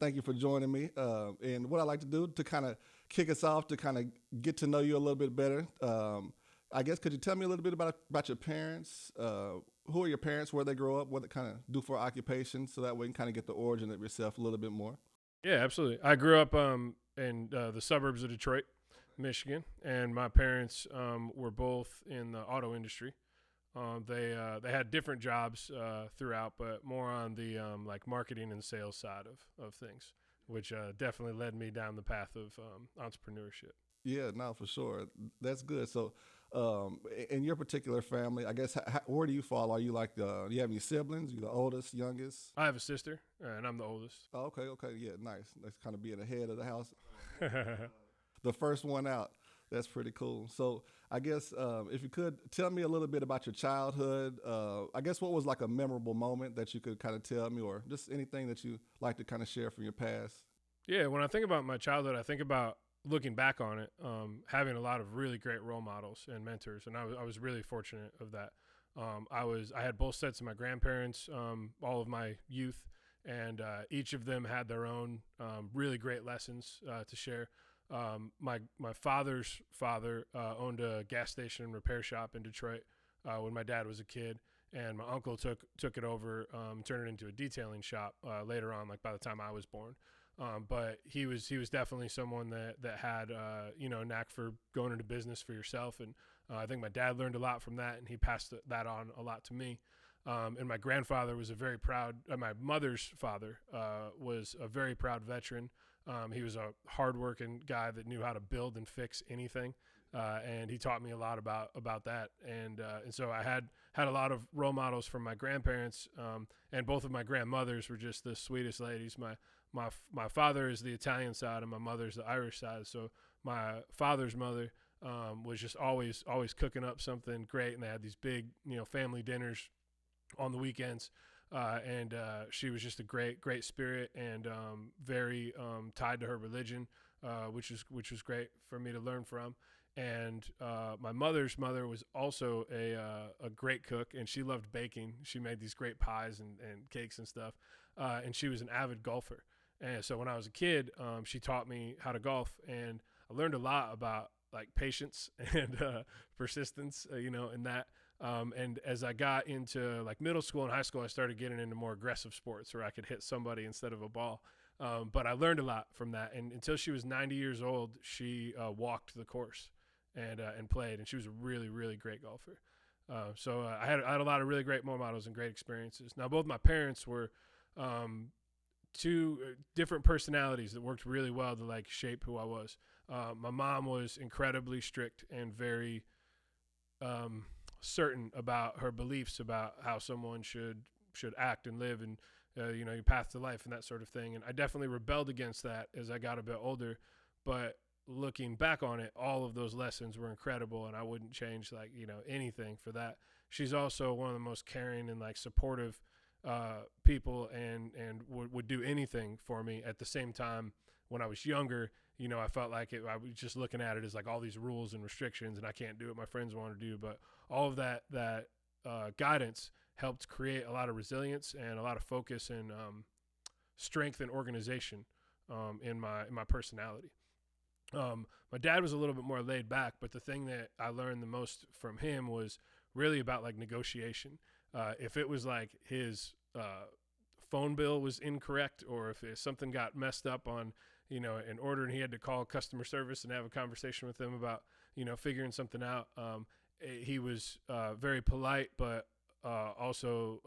thank you for joining me. And what I like to do to kind of kick us off, to kind of get to know you a little bit better. I guess could you tell me a little bit about your parents? Who are your parents? Where they grow up? What they kind of do for occupation? So that way we can kind of get the origin of yourself a little bit more. Yeah, absolutely. I grew up in the suburbs of Detroit, Michigan, and my parents were both in the auto industry. They had different jobs throughout, but more on the like marketing and sales side of things, which definitely led me down the path of entrepreneurship. Yeah, no, for sure. That's good. So, in your particular family, I guess, where do you fall? Are you like do you have any siblings? You the oldest, youngest? I have a sister, and I'm the oldest. Oh, okay, okay, yeah, nice. That's kind of being ahead of the house. The first one out. That's pretty cool. So, I guess if you could tell me a little bit about your childhood, I guess what was like a memorable moment that you could kind of tell me, or just anything that you like to kind of share from your past. Yeah, when I think about my childhood, I think about looking back on it, having a lot of really great role models and mentors, and I was really fortunate of that. I had both sets of my grandparents all of my youth, and each of them had their own really great lessons to share. My father's father owned a gas station and repair shop in Detroit when my dad was a kid, and my uncle took it over, turned it into a detailing shop later on, like by the time I was born. But he was definitely someone that had a knack for going into business for yourself, and I think my dad learned a lot from that, and he passed that on a lot to me. And my grandfather was a very proud. My mother's father was a very proud veteran. He was a hardworking guy that knew how to build and fix anything, and he taught me a lot about that. And so I had a lot of role models from my grandparents, and both of my grandmothers were just the sweetest ladies. My father is the Italian side, and my mother's the Irish side. So my father's mother was just always cooking up something great, and they had these big family dinners on the weekends. And she was just a great spirit, and very tied to her religion, which was great for me to learn from. And my mother's mother was also a great cook, and she loved baking. She made these great pies and cakes and stuff, and she was an avid golfer. And so when I was a kid, she taught me how to golf, and I learned a lot about like patience and persistence, in that. And as I got into like middle school and high school, I started getting into more aggressive sports where I could hit somebody instead of a ball. But I learned a lot from that. And until she was 90 years old, she walked the course and played. And she was a really, really great golfer. So I had a lot of really great role models and great experiences. Now, both my parents were two different personalities that worked really well to like shape who I was. My mom was incredibly strict and very certain about her beliefs about how someone should act and live, and your path to life and that sort of thing. And I definitely rebelled against that as I got a bit older. But looking back on it, all of those lessons were incredible, and I wouldn't change anything for that. She's also one of the most caring and like supportive people, and would do anything for me. At the same time, when I was younger, I felt like I was just looking at it as like all these rules and restrictions, and I can't do what my friends want to do. But all of that guidance helped create a lot of resilience and a lot of focus and strength and organization in my personality. My dad was a little bit more laid back, but the thing that I learned the most from him was really about like negotiation. If it was like his phone bill was incorrect, or if something got messed up on an order, and he had to call customer service and have a conversation with them about figuring something out, he was very polite, but also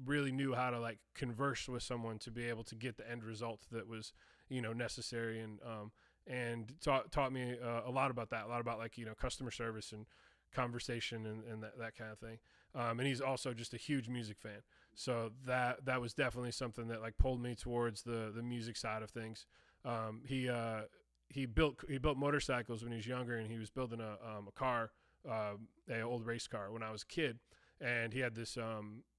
really knew how to like converse with someone to be able to get the end result that was necessary, and taught me a lot about that, a lot about like customer service and conversation and that kind of thing. And he's also just a huge music fan, so that was definitely something that like pulled me towards the music side of things. He built motorcycles when he was younger, and he was building a car, a old race car when I was a kid, and he had this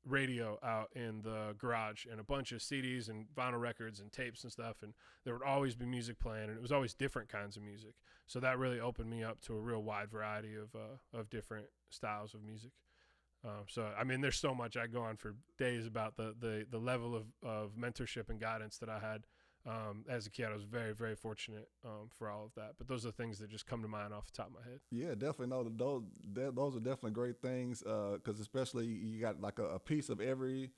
radio out in the garage and a bunch of CDs and vinyl records and tapes and stuff, and there would always be music playing, and it was always different kinds of music. So that really opened me up to a real wide variety of different styles of music. So, I mean, there's so much I go on for days about the level of mentorship and guidance that I had as a kid. I was very, very fortunate for all of that. But those are the things that just come to mind off the top of my head. Yeah, definitely. No, those are definitely great things because especially you got like a piece of every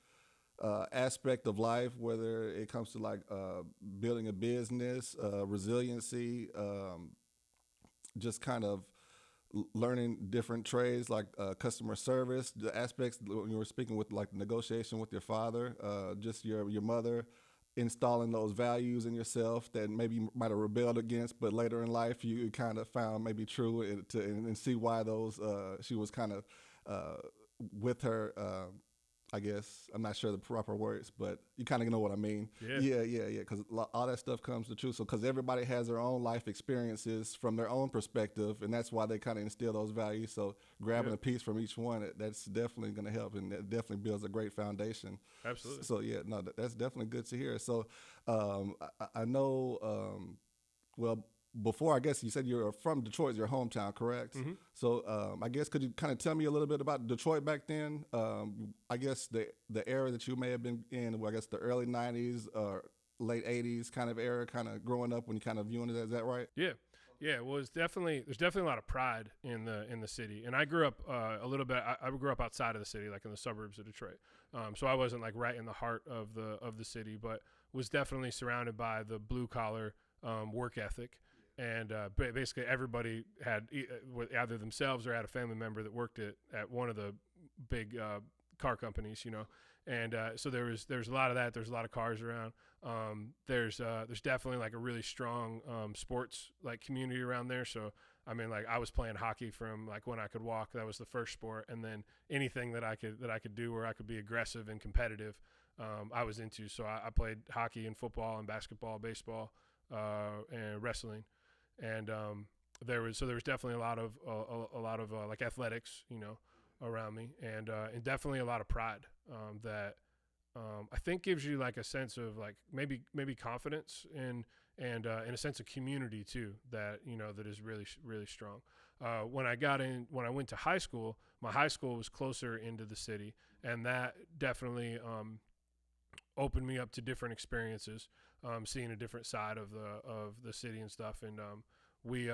aspect of life, whether it comes to like building a business, resiliency, just kind of learning different trades like customer service, the aspects when you were speaking with like negotiation with your father, just your mother, installing those values in yourself that maybe you might have rebelled against, but later in life you kind of found maybe true and see why those she was kind of with her. I guess I'm not sure the proper words, but you kind of know what I mean. Yeah. Because all that stuff comes to truth. So because everybody has their own life experiences from their own perspective, and that's why they kind of instill those values. So grabbing a piece from each one, that's definitely going to help, and that definitely builds a great foundation. Absolutely. So yeah, no, that's definitely good to hear. So I know, well, before, I guess you said you're from Detroit, your hometown, correct? Mm-hmm. So I guess could you kind of tell me a little bit about Detroit back then? I guess the era that you may have been in, well, I guess the early 90s or late 80s kind of era, kind of growing up when you kind of viewing it, is that right? Yeah. Yeah, well, there's definitely a lot of pride in the city, and I grew up a little bit. I grew up outside of the city, like in the suburbs of Detroit. So I wasn't like right in the heart of the city, but was definitely surrounded by the blue collar work ethic. And basically everybody had either themselves or had a family member that worked at one of the big car companies, you know. And so there's a lot of that. There's a lot of cars around. There's definitely like a really strong sports like community around there. So I mean, like I was playing hockey from like when I could walk. That was the first sport, and then anything that I could do where I could be aggressive and competitive, I was into. So I played hockey and football and basketball, baseball, and wrestling. And there was definitely a lot of like athletics, you know, around me, and definitely a lot of pride that I think gives you like a sense of like maybe confidence and a sense of community too, that you know that is really really strong. When I went to high school, my high school was closer into the city, and that definitely opened me up to different experiences, seeing a different side of the city and stuff. And we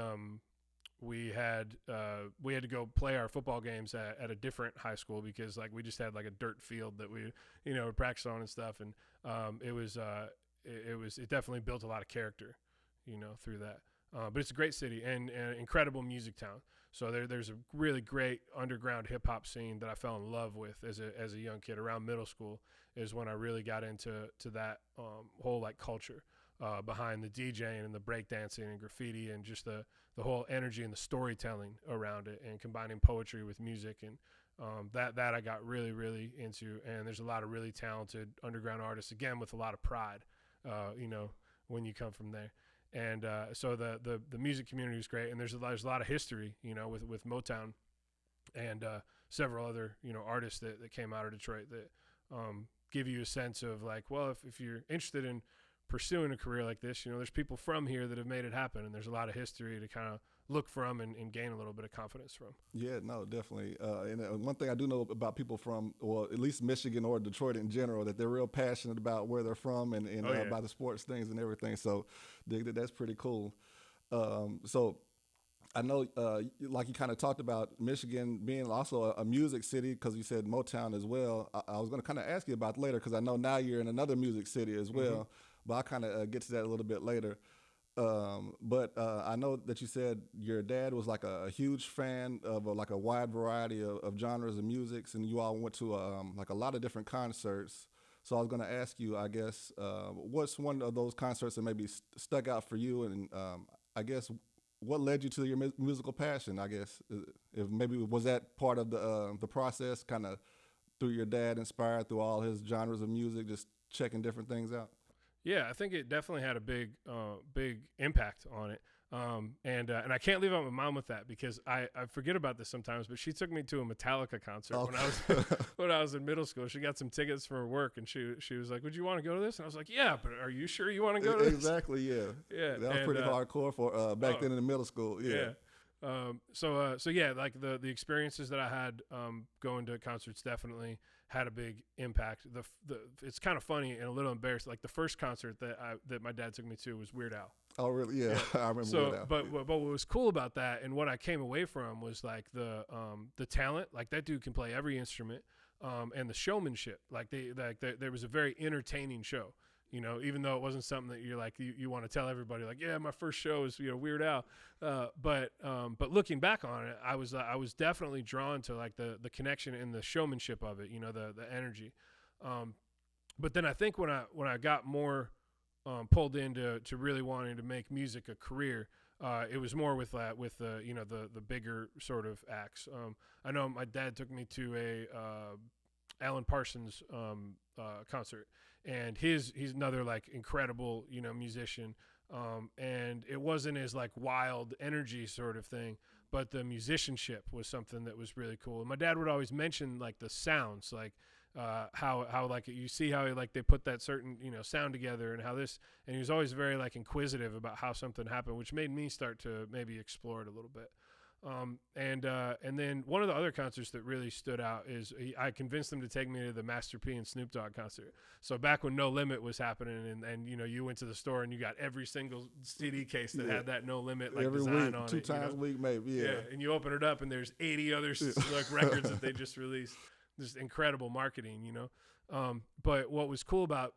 had to go play our football games at a different high school because like we just had like a dirt field that we would practice on and stuff. And it definitely built a lot of character, you know, through that. But it's a great city and incredible music town. So there's a really great underground hip hop scene that I fell in love with as a young kid. Around middle school is when I really got into that whole like culture behind the DJing and the breakdancing and graffiti and just the whole energy and the storytelling around it, and combining poetry with music, and that I got really really into. And there's a lot of really talented underground artists, again with a lot of pride, you know, when you come from there. And so the music community is great, and there's a lot of history, you know, with Motown and several other, you know, artists that came out of Detroit that give you a sense of like, well, if you're interested in pursuing a career like this, you know, there's people from here that have made it happen, and there's a lot of history to kind of look from and gain a little bit of confidence from. Yeah, no, definitely. And one thing I do know about people from, well, at least Michigan or Detroit in general, that they're real passionate about where they're from and about the sports things and everything. So that's pretty cool. So I know, like you kind of talked about Michigan being also a music city, because you said Motown as well. I was going to kind of ask you about later, because I know now you're in another music city as well, mm-hmm. But I'll kind of get to that a little bit later. But I know that you said your dad was like a huge fan of like a wide variety of genres of musics, and you all went to like a lot of different concerts. So I was going to ask you, I guess, what's one of those concerts that maybe stuck out for you, and I guess what led you to your musical passion? I guess if maybe was that part of the process, kind of through your dad, inspired through all his genres of music, just checking different things out. Yeah, I think it definitely had a big impact on it. And I can't leave out my mom with that, because I forget about this sometimes, but she took me to a Metallica concert when I was in middle school. She got some tickets for work, and she was like, "Would you want to go to this?" And I was like, "Yeah, but are you sure you want to go to this?" Exactly, yeah. Yeah. That was pretty hardcore for back then in the middle school. Yeah. So yeah, like the experiences that I had going to concerts definitely had a big impact. It's kind of funny and a little embarrassed. Like the first concert that my dad took me to was Weird Al. Oh, really? Yeah, I remember So, that. but what was cool about that, and what I came away from, was like the talent. Like that dude can play every instrument, and the showmanship. There was a very entertaining show. You know, even though it wasn't something that you're like you want to tell everybody, like, yeah, my first show is Weird Al. But looking back on it, I was definitely drawn to like the connection and the showmanship of it. You know, the energy. But then I think when I got more pulled into really wanting to make music a career, it was more with the bigger sort of acts. I know my dad took me to a Alan Parsons concert, and he's another like incredible musician, and it wasn't as like wild energy sort of thing, but the musicianship was something that was really cool. And my dad would always mention like the sounds, like how like you see how like they put that certain sound together, and and he was always very like inquisitive about how something happened, which made me start to maybe explore it a little bit. And then one of the other concerts that really stood out is I convinced him to take me to the Master P and Snoop Dogg concert. So back when No Limit was happening, and you went to the store and you got every single CD case that had that No Limit like every design week, on two it. times a week, maybe. Yeah. And you open it up and there's 80 other like records that they just released. Just incredible marketing, But what was cool about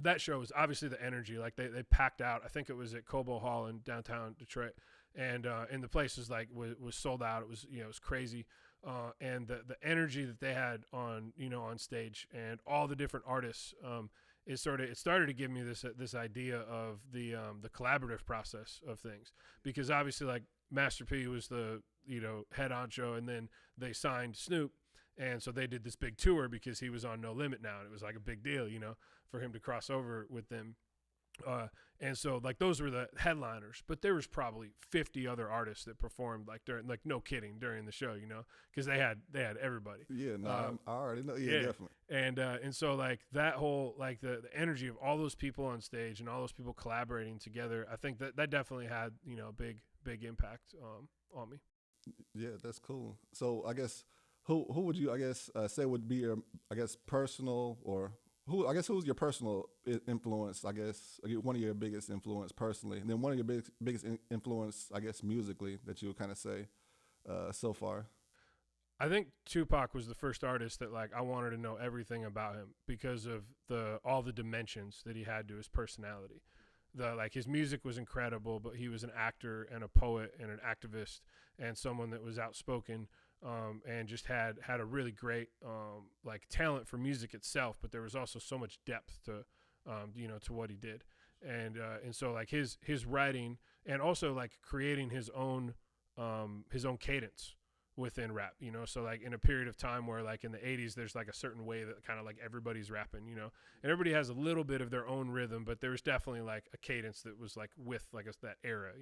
that show was obviously the energy. Like they packed out. I think it was at Cobo Hall in downtown Detroit. And the place was like was sold out. It was it was crazy, and the energy that they had on on stage, and all the different artists, it started to give me this idea of the collaborative process of things, because obviously like Master P was the head honcho, and then they signed Snoop, and so they did this big tour because he was on No Limit now, and it was like a big deal for him to cross over with them. And so like those were the headliners, but there was probably 50 other artists that performed like during, like no kidding, during the show, because they had everybody. Yeah, no, I already know. Yeah, definitely. And so like that whole like the energy of all those people on stage and all those people collaborating together, I think that definitely had a big impact on me. Yeah, that's cool. So I guess who would you say would be your personal, or who's your personal influence, one of your biggest influence personally, and then one of your biggest influence, musically, that you would kind of say so far? I think Tupac was the first artist that like I wanted to know everything about him because of all the dimensions that he had to his personality. Like his music was incredible, but he was an actor and a poet and an activist and someone that was outspoken. And just had a really great like talent for music itself, but there was also so much depth to to what he did, and so like his writing, and also like creating his own cadence within rap, so like in a period of time where like in the 80s there's like a certain way that kind of like everybody's rapping, and everybody has a little bit of their own rhythm, but there was definitely like a cadence that was like with like that era,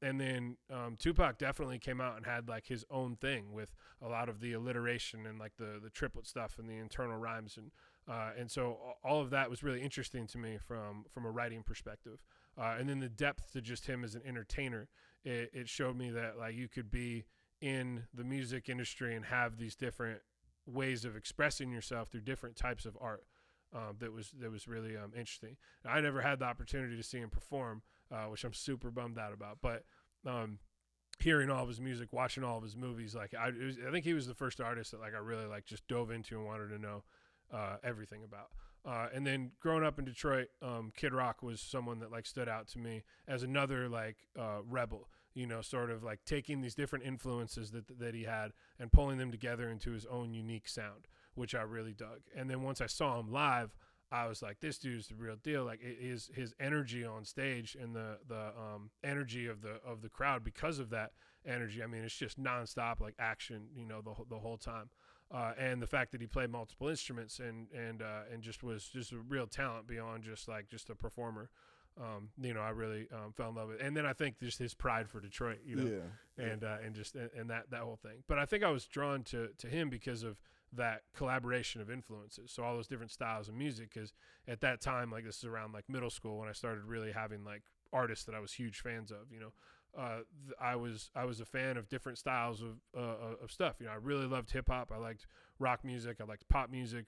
and then Tupac definitely came out and had like his own thing with a lot of the alliteration and like the triplet stuff and the internal rhymes, and so all of that was really interesting to me from a writing perspective. And then the depth to just him as an entertainer, it showed me that like you could be in the music industry and have these different ways of expressing yourself through different types of art. That was really interesting. Now, I never had the opportunity to see him perform, which I'm super bummed out about. But hearing all of his music, watching all of his movies, like I think he was the first artist that like I really like just dove into and wanted to know everything about. And then growing up in Detroit, Kid Rock was someone that like stood out to me as another like rebel. Sort of like taking these different influences that he had and pulling them together into his own unique sound, which I really dug. And then once I saw him live, I was like, this dude's the real deal. Like his energy on stage and the energy of the crowd, because of that energy, I mean, it's just nonstop like action, the whole time. And the fact that he played multiple instruments and just was just a real talent beyond just a performer. I really fell in love with it. And then I think just his pride for Detroit, and that whole thing. But I think I was drawn to him because of that collaboration of influences. So all those different styles of music, because at that time, like this is around like middle school when I started really having like artists that I was huge fans of, I was a fan of different styles of stuff. You know, I really loved hip hop. I liked rock music. I liked pop music.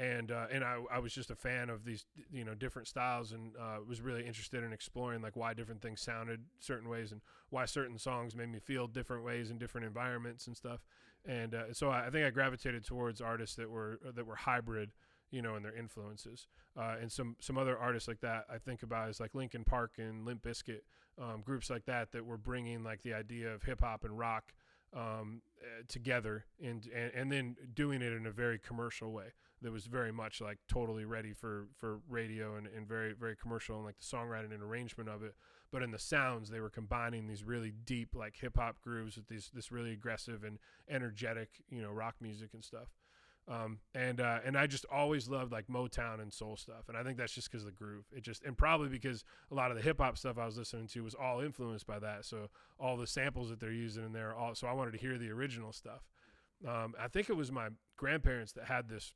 And I was just a fan of these, you know, different styles, and was really interested in exploring like why different things sounded certain ways and why certain songs made me feel different ways in different environments and stuff. And so I think I gravitated towards artists that were hybrid, you know, in their influences. And some other artists like that I think about is like Linkin Park and Limp Bizkit, groups like that were bringing like the idea of hip hop and rock together and then doing it in a very commercial way that was very much like totally ready for radio and very, very commercial, and like the songwriting and arrangement of it. But in the sounds, they were combining these really deep like hip hop grooves with this really aggressive and energetic, you know, rock music and stuff. And I just always loved like Motown and soul stuff. And I think that's just because of the groove. And probably because a lot of the hip hop stuff I was listening to was all influenced by that. So all the samples that they're using in there, so I wanted to hear the original stuff. I think it was my grandparents that had this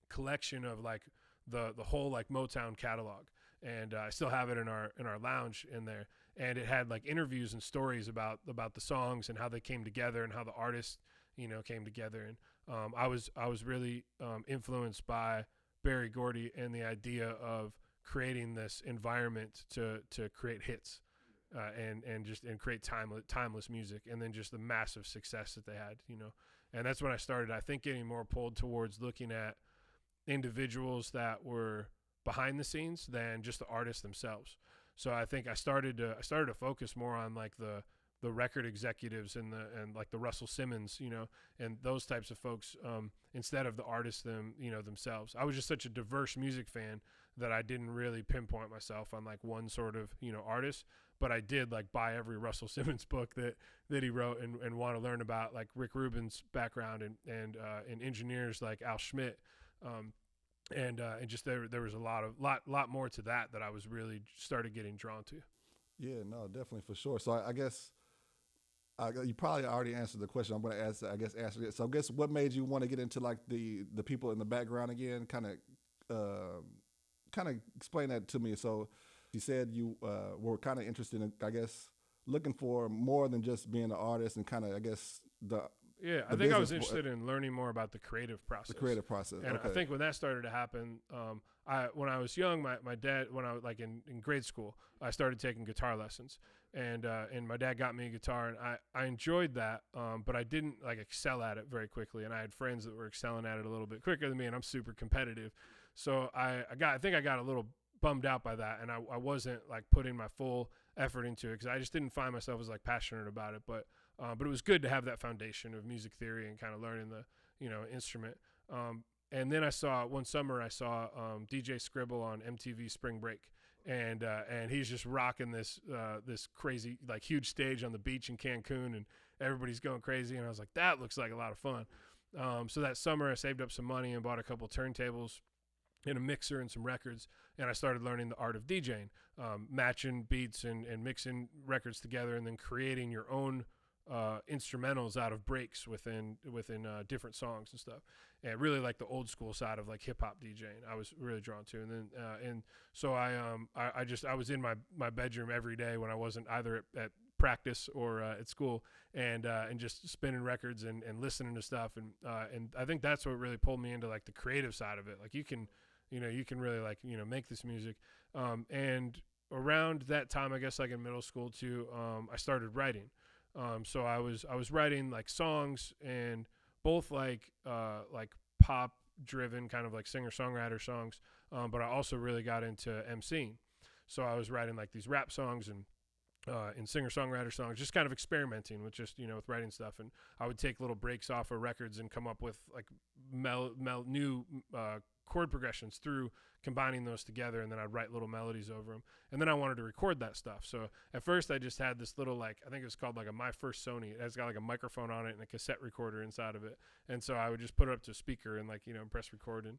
collection of like the whole like Motown catalog. And I still have it in our lounge in there. And it had like interviews and stories about the songs and how they came together and how the artists, you know, came together. And I was really influenced by Berry Gordy and the idea of creating this environment to create hits and create timeless music, and then just the massive success that they had, you know. And that's when I started, I think, getting more pulled towards looking at individuals that were behind the scenes than just the artists themselves. So I think I started to focus more on like the record executives and like the Russell Simmons, you know, and those types of folks, instead of the artists themselves. I was just such a diverse music fan that I didn't really pinpoint myself on like one sort of, you know, artist, but I did like buy every Russell Simmons book that he wrote and want to learn about like Rick Rubin's background and engineers like Al Schmidt. And just there was a lot more to that I was really started getting drawn to. Yeah, no, definitely, for sure. So I guess you probably already answered the question. I'm going to answer it. So I guess what made you want to get into like the people in the background again? Kind of explain that to me. So you said you were kind of interested in, I guess, looking for more than just being an artist and kind of, I guess, I think I was interested in learning more about the creative process. The creative process. And okay. I think when that started to happen, when I was young, my dad, when I was like in grade school, I started taking guitar lessons, and my dad got me a guitar, and I enjoyed that, but I didn't like excel at it very quickly, and I had friends that were excelling at it a little bit quicker than me, and I'm super competitive, so I think I got a little bummed out by that, and I wasn't like putting my full effort into it because I just didn't find myself as like passionate about it, but it was good to have that foundation of music theory and kind of learning the, you know, instrument. And then one summer I saw DJ Scribble on MTV Spring Break, and he's just rocking this crazy like huge stage on the beach in Cancun, and everybody's going crazy, and I was like, that looks like a lot of fun. So that summer I saved up some money and bought a couple turntables and a mixer and some records, and I started learning the art of DJing, matching beats and mixing records together, and then creating your own instrumentals out of breaks within different songs and stuff, and really like the old school side of like hip hop DJing I was really drawn to. And then so I was in my bedroom every day when I wasn't either at practice or at school, and just spinning records and listening to stuff, and I think that's what really pulled me into like the creative side of it. Like you can really like, you know, make this music, and around that time, I guess like in middle school too, I started writing. So I was writing like songs, and both like pop driven kind of like singer-songwriter songs. But I also really got into emceeing. So I was writing like these rap songs and singer-songwriter songs, just kind of experimenting with just, you know, with writing stuff. And I would take little breaks off of records and come up with like new chord progressions through combining those together, and then I'd write little melodies over them. And then I wanted to record that stuff. So at first I just had this little, like, I think it was called like a My First Sony. It has got like a microphone on it and a cassette recorder inside of it. And so I would just put it up to a speaker and like, you know, press record and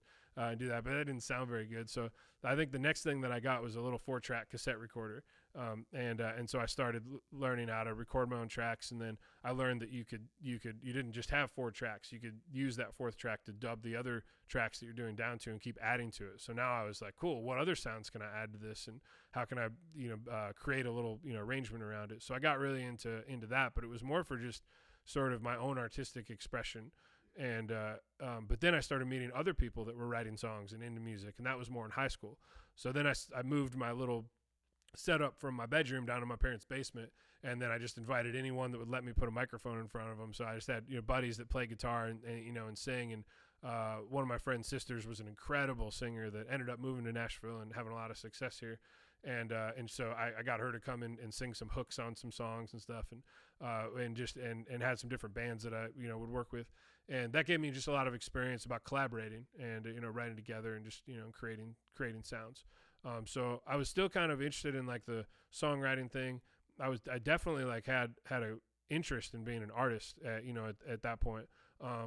do that. But that didn't sound very good. So I think the next thing that I got was a little 4-track cassette recorder. And so I started learning how to record my own tracks, and then I learned that you didn't just have 4 tracks. You could use that 4th track to dub the other tracks that you're doing down to and keep adding to it. So now I was like, cool, what other sounds can I add to this, and how can I create a little arrangement around it? So I got really into that, but it was more for just sort of my own artistic expression. And but then I started meeting other people that were writing songs and into music, and that was more in high school. So then I moved my little set up from my bedroom down to my parents' basement, and then I just invited anyone that would let me put a microphone in front of them. So I just had buddies that play guitar and sing, and one of my friend's sisters was an incredible singer that ended up moving to Nashville and having a lot of success here, and so I got her to come in and sing some hooks on some songs and stuff, and had some different bands that I would work with, and that gave me just a lot of experience about collaborating and writing together and just creating sounds. So I was still kind of interested in like the songwriting thing. I definitely like had a interest in being an artist at that point.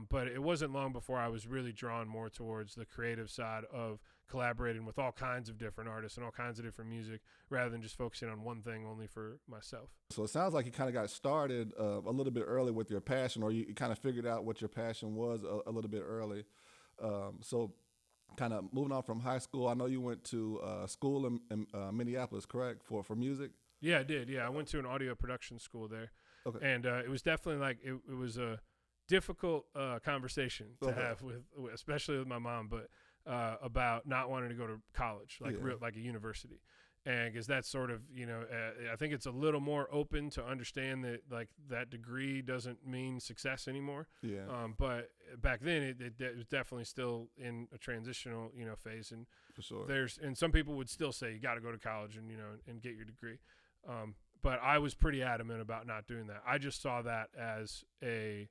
But it wasn't long before I was really drawn more towards the creative side of collaborating with all kinds of different artists and all kinds of different music, rather than just focusing on one thing only for myself. So it sounds like you kind of got started a little bit early with your passion, or you kind of figured out what your passion was a little bit early. So kind of moving on from high school, I know you went to school in Minneapolis, correct, for music? Yeah, I did. Yeah, I went to an audio production school there. Okay. And it was definitely like it was a difficult conversation to have with, especially with my mom, but about not wanting to go to college, like like a university. And because that's sort of, I think it's a little more open to understand that like that degree doesn't mean success anymore. Yeah. But back then it was definitely still in a transitional, phase. And for sure. And some people would still say you got to go to college and, and get your degree. But I was pretty adamant about not doing that. I just saw that as a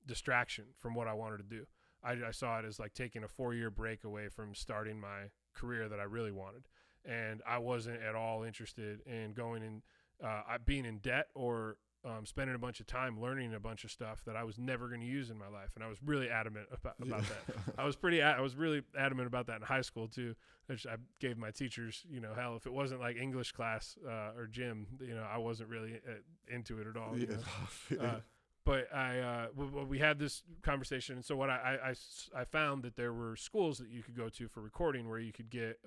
distraction from what I wanted to do. I saw it as like taking a 4-year break away from starting my career that I really wanted. And I wasn't at all interested in going in, being in debt or spending a bunch of time learning a bunch of stuff that I was never going to use in my life. And I was really adamant about that. I was really adamant about that in high school too. Which I gave my teachers, hell, if it wasn't like English class or gym, I wasn't really into it at all. But we had this conversation, and so what I found that there were schools that you could go to for recording where you could get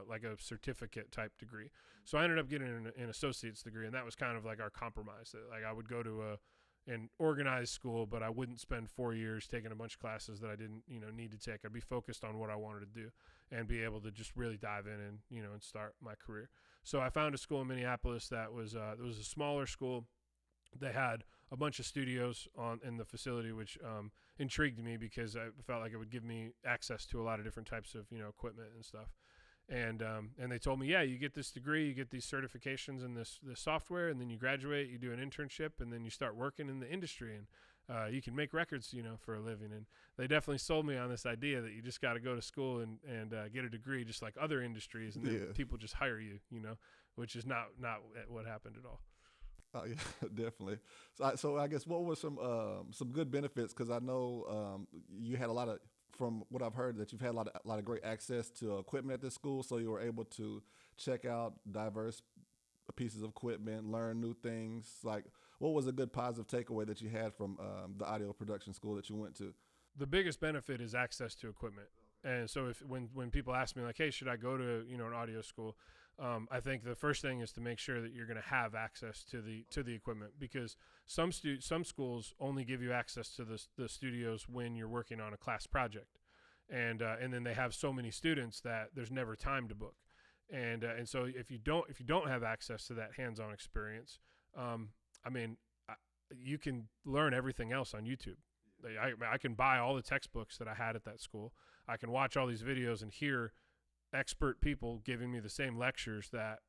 like a certificate type degree. So I ended up getting an associate's degree, and that was kind of like our compromise. Like I would go to an organized school, but I wouldn't spend 4 years taking a bunch of classes that I didn't need to take. I'd be focused on what I wanted to do and be able to just really dive in and start my career. So I found a school in Minneapolis that was it was a smaller school. They had a bunch of studios in the facility, which intrigued me because I felt like it would give me access to a lot of different types of equipment and stuff. And they told me, yeah, you get this degree, you get these certifications in this software, and then you graduate, you do an internship, and then you start working in the industry, and you can make records, for a living. And they definitely sold me on this idea that you just got to go to school and get a degree, just like other industries, and then people just hire you, which is not what happened at all. Oh yeah, definitely. So I guess what were some good benefits? Because I know you had a lot of, from what I've heard, that you've had a lot of great access to equipment at this school, so you were able to check out diverse pieces of equipment, learn new things. Like, what was a good positive takeaway that you had from the audio production school that you went to? The biggest benefit is access to equipment. And so when people ask me like, hey, should I go to an audio school? I think the first thing is to make sure that you're going to have access to the equipment, because some schools only give you access to the studios when you're working on a class project, and then they have so many students that there's never time to book, and so if you don't have access to that hands-on experience, you can learn everything else on YouTube. I can buy all the textbooks that I had at that school. I can watch all these videos and hear expert people giving me the same lectures that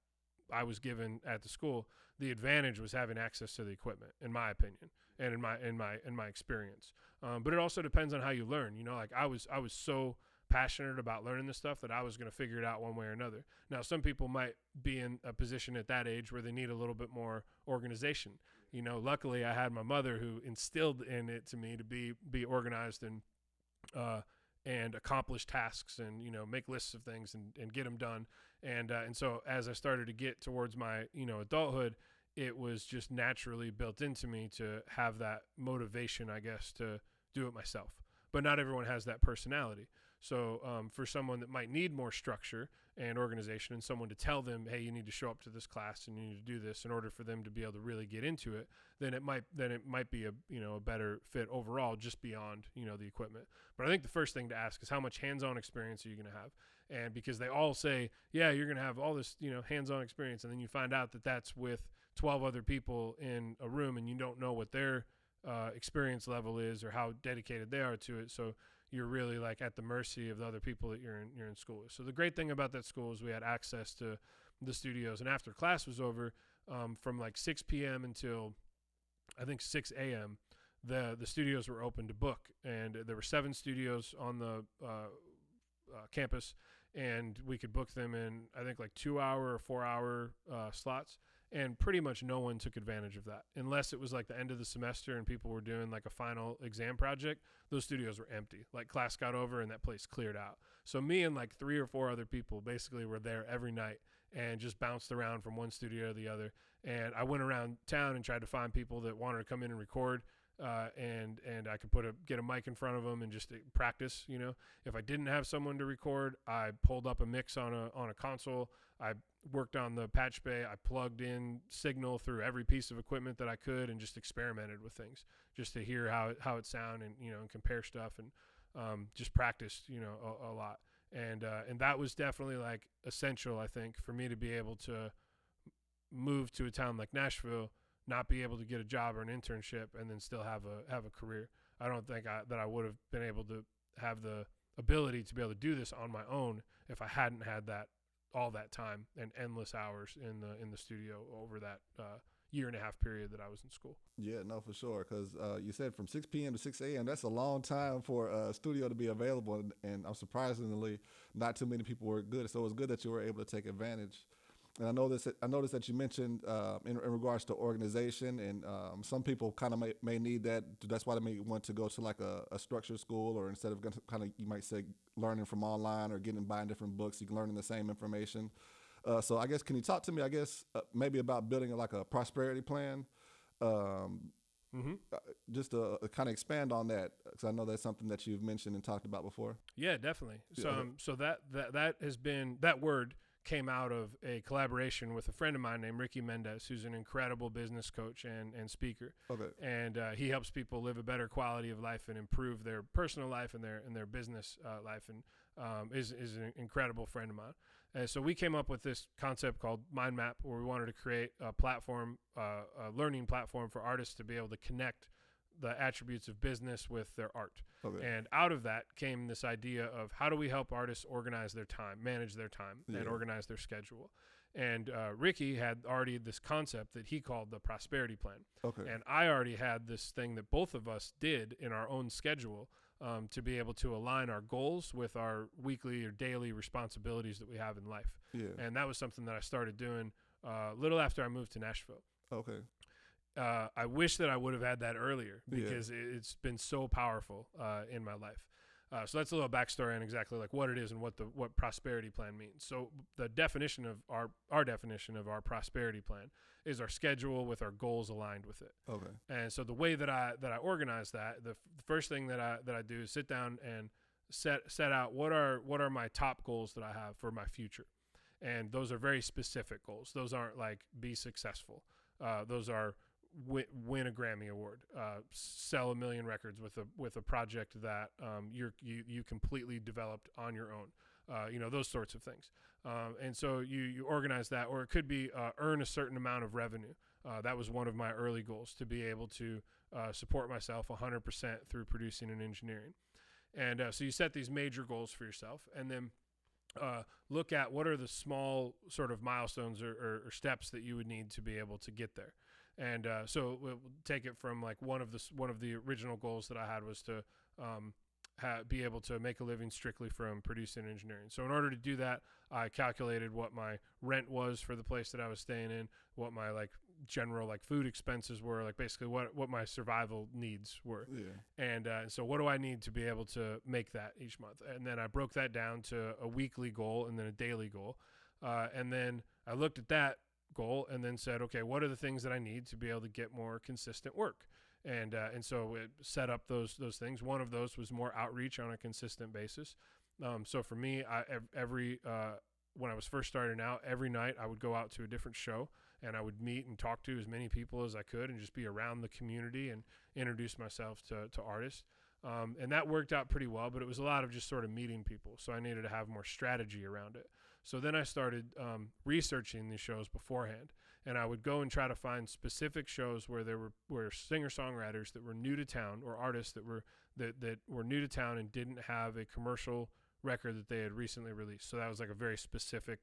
I was given at the school. The advantage was having access to the equipment, in my opinion, and in my experience. But it also depends on how you learn. Like I was so passionate about learning this stuff that I was going to figure it out one way or another. Now, some people might be in a position at that age where they need a little bit more organization. Luckily I had my mother who instilled in it to me to be organized and and accomplish tasks and, make lists of things and get them done. And so as I started to get towards my, adulthood, it was just naturally built into me to have that motivation, I guess, to do it myself. But not everyone has that personality. So for someone that might need more structure and organization and someone to tell them, hey, you need to show up to this class and you need to do this in order for them to be able to really get into it, then it might be a better fit overall, just beyond, the equipment. But I think the first thing to ask is how much hands-on experience are you going to have? And because they all say, yeah, you're going to have all this, hands-on experience. And then you find out that that's with 12 other people in a room and you don't know what their experience level is or how dedicated they are to it. So you're really like at the mercy of the other people that you're in school with. So the great thing about that school is we had access to the studios, and after class was over, from like 6 p.m. until I think 6 a.m., the studios were open to book, and there were 7 studios on the campus, and we could book them in I think like 2-hour or 4-hour slots. And pretty much no one took advantage of that unless it was like the end of the semester and people were doing like a final exam project. Those studios were empty. Like class got over and that place cleared out. So me and like 3 or 4 other people basically were there every night and just bounced around from one studio to the other. And I went around town and tried to find people that wanted to come in and record. And I could get a mic in front of them and just practice. If I didn't have someone to record, I pulled up a mix on a console. I worked on the patch bay. I plugged in signal through every piece of equipment that I could and just experimented with things just to hear how it sound and, and compare stuff and just practiced, a lot. And that was definitely like essential, I think, for me to be able to move to a town like Nashville, not be able to get a job or an internship and then still have a career. I don't think that I would have been able to have the ability to be able to do this on my own if I hadn't had all that time and endless hours in the studio over that 1.5 year period that I was in school. Yeah, no, for sure. Because you said from 6 p.m. to 6 a.m. That's a long time for a studio to be available, and I'm surprisingly not too many people were good. So it was good that you were able to take advantage. And I noticed that you mentioned in regards to organization, and some people kind of may need that. That's why they may want to go to like a structured school, or instead of kind of, you might say, learning from online or buying different books, you can learn the same information. So I guess, can you talk to me, maybe about building like a prosperity plan? Just to kind of expand on that, because I know that's something that you've mentioned and talked about before. Yeah, definitely. So, so that has been, that word came out of a collaboration with a friend of mine named Ricky Mendez, who's an incredible business coach and speaker. Okay. And he helps people live a better quality of life and improve their personal life and their business life, and is an incredible friend of mine. And so we came up with this concept called Mind Map, where we wanted to create a platform, a learning platform for artists to be able to connect the attributes of business with their art. Okay. And out of that came this idea of how do we help artists organize their time, manage their time, and organize their schedule. And Ricky had already this concept that he called the prosperity plan. Okay. And I already had this thing that both of us did in our own schedule to be able to align our goals with our weekly or daily responsibilities that we have in life. Yeah. And that was something that I started doing a little after I moved to Nashville. Okay. I wish that I would have had that earlier, because it's been so powerful in my life. So that's a little backstory on exactly like what it is and what prosperity plan means. So the definition of our definition of our prosperity plan is our schedule with our goals aligned with it. Okay. And so the way that I organize that, the first thing that I do is sit down and set out what are my top goals that I have for my future. And those are very specific goals. Those aren't like be successful. Those are win a Grammy Award, sell 1 million records with a project that you completely developed on your own, those sorts of things. And so you organize that, or it could be earn a certain amount of revenue. That was one of my early goals, to be able to support myself 100% through producing and engineering. And so you set these major goals for yourself, and then look at what are the small sort of milestones or steps that you would need to be able to get there. And so we'll take it from like one of the original goals that I had was to be able to make a living strictly from producing and engineering. So in order to do that, I calculated what my rent was for the place that I was staying in, what my like general like food expenses were, like basically what my survival needs were. Yeah. And so what do I need to be able to make that each month? And then I broke that down to a weekly goal and then a daily goal. And then I looked at that goal and then said, okay, what are the things that I need to be able to get more consistent work? And so it set up those things. One of those was more outreach on a consistent basis. So for me, when I was first starting out, every night I would go out to a different show and I would meet and talk to as many people as I could and just be around the community and introduce myself to artists. And that worked out pretty well, but it was a lot of just sort of meeting people. So I needed to have more strategy around it. So then I started researching these shows beforehand, and I would go and try to find specific shows where there were singer-songwriters that were new to town, or artists that were new to town and didn't have a commercial record that they had recently released. So that was like a very specific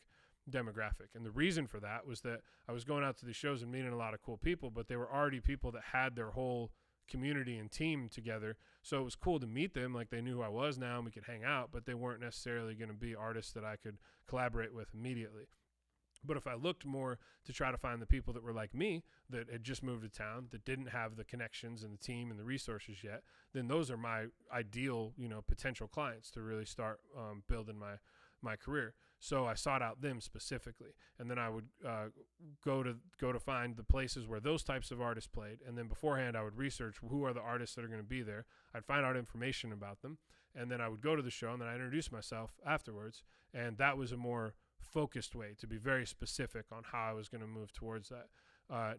demographic. And the reason for that was that I was going out to these shows and meeting a lot of cool people, but they were already people that had their whole community and team together. So it was cool to meet them, like they knew who I was now and we could hang out, but they weren't necessarily going to be artists that I could collaborate with immediately. But if I looked more to try to find the people that were like me, that had just moved to town, that didn't have the connections and the team and the resources yet, then those are my ideal, potential clients to really start building my career. So I sought out them specifically, and then I would go to find the places where those types of artists played, and then beforehand I would research who are the artists that are going to be there. I'd find out information about them, and then I would go to the show, and then I introduce myself afterwards, and that was a more focused way to be very specific on how I was going to move towards that.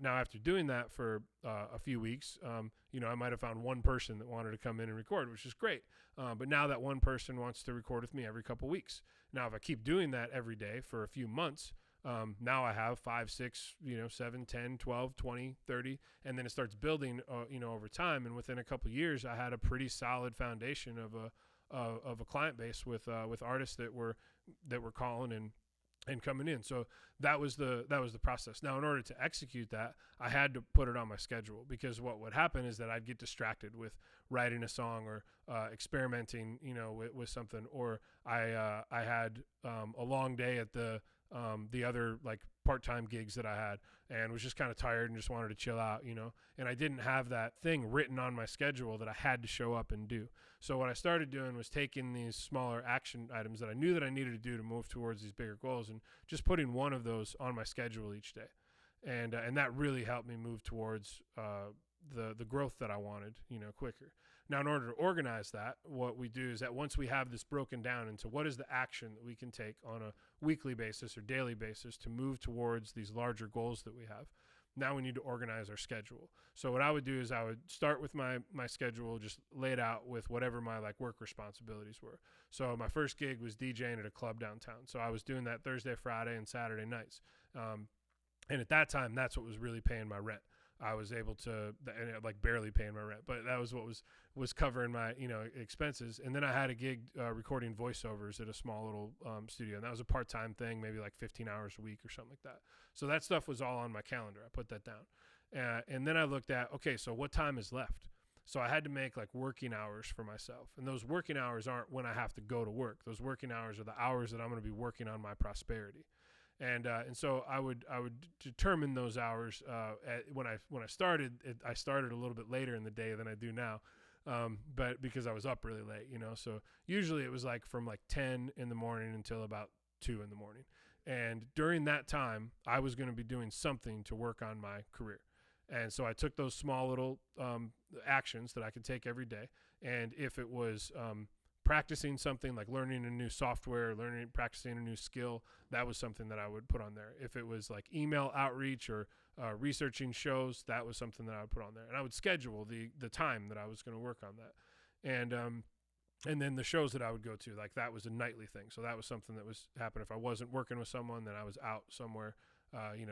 Now, after doing that for a few weeks, I might have found one person that wanted to come in and record, which is great. But now that one person wants to record with me every couple weeks. Now, if I keep doing that every day for a few months, now I have 5, 6, 7, 10, 12, 20, 30, and then it starts building, over time. And within a couple of years, I had a pretty solid foundation of a client base with artists that were calling and coming in. So that was the process. Now, in order to execute that, I had to put it on my schedule, because what would happen is that I'd get distracted with writing a song or experimenting, with something, or I had a long day at the other like part-time gigs that I had, and was just kind of tired and just wanted to chill out, and I didn't have that thing written on my schedule that I had to show up and do. So what I started doing was taking these smaller action items that I knew that I needed to do to move towards these bigger goals, and just putting one of those on my schedule each day. And that really helped me move towards the growth that I wanted, quicker. Now, in order to organize that, what we do is that once we have this broken down into what is the action that we can take on a weekly basis or daily basis to move towards these larger goals that we have, now we need to organize our schedule. So what I would do is I would start with my schedule, just lay it out with whatever my like work responsibilities were. So my first gig was DJing at a club downtown. So I was doing that Thursday, Friday, and Saturday nights. And at that time, that's what was really paying my rent. I was able to, like, barely paying my rent, but that was what was covering my, expenses. And then I had a gig recording voiceovers at a small little studio, and that was a part-time thing, maybe like 15 hours a week or something like that. So that stuff was all on my calendar. I put that down. And then I looked at, okay, so what time is left? So I had to make like working hours for myself. And those working hours aren't when I have to go to work. Those working hours are the hours that I'm going to be working on my prosperity. And so I would determine those hours when I started. I started a little bit later in the day than I do now, but because I was up really late, So usually it was like from like 10 in the morning until about 2 in the morning. And during that time, I was going to be doing something to work on my career. And so I took those small little actions that I could take every day. And if it was practicing something like learning a new software, practicing a new skill, that was something that I would put on there. If it was like email outreach or researching shows, that was something that I would put on there. And I would schedule the time that I was going to work on that. And then the shows that I would go to, like that was a nightly thing. So that was something that was happening. If I wasn't working with someone, then I was out somewhere,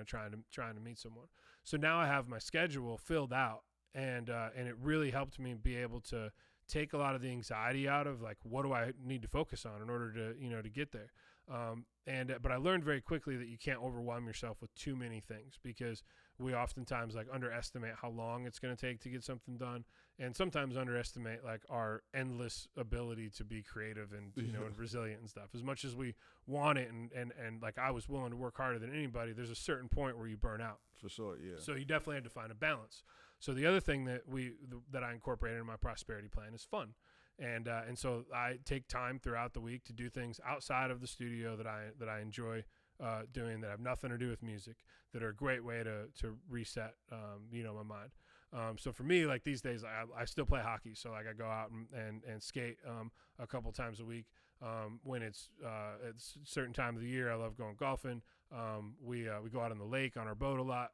trying to meet someone. So now I have my schedule filled out, and it really helped me be able to take a lot of the anxiety out of like, what do I need to focus on in order to, to get there. But I learned very quickly that you can't overwhelm yourself with too many things, because we oftentimes like underestimate how long it's going to take to get something done, and sometimes underestimate like our endless ability to be creative and, and resilient and stuff. As much as we want it and like I was willing to work harder than anybody, there's a certain point where you burn out. For sure, yeah. So you definitely had to find a balance. So the other thing that that I incorporated in my prosperity plan is fun. And so I take time throughout the week to do things outside of the studio that I enjoy doing, that have nothing to do with music, that are a great way to reset my mind. So for me, like these days, I still play hockey. So like I go out and skate a couple times a week. When it's certain time of the year, I love going golfing. We go out on the lake on our boat a lot,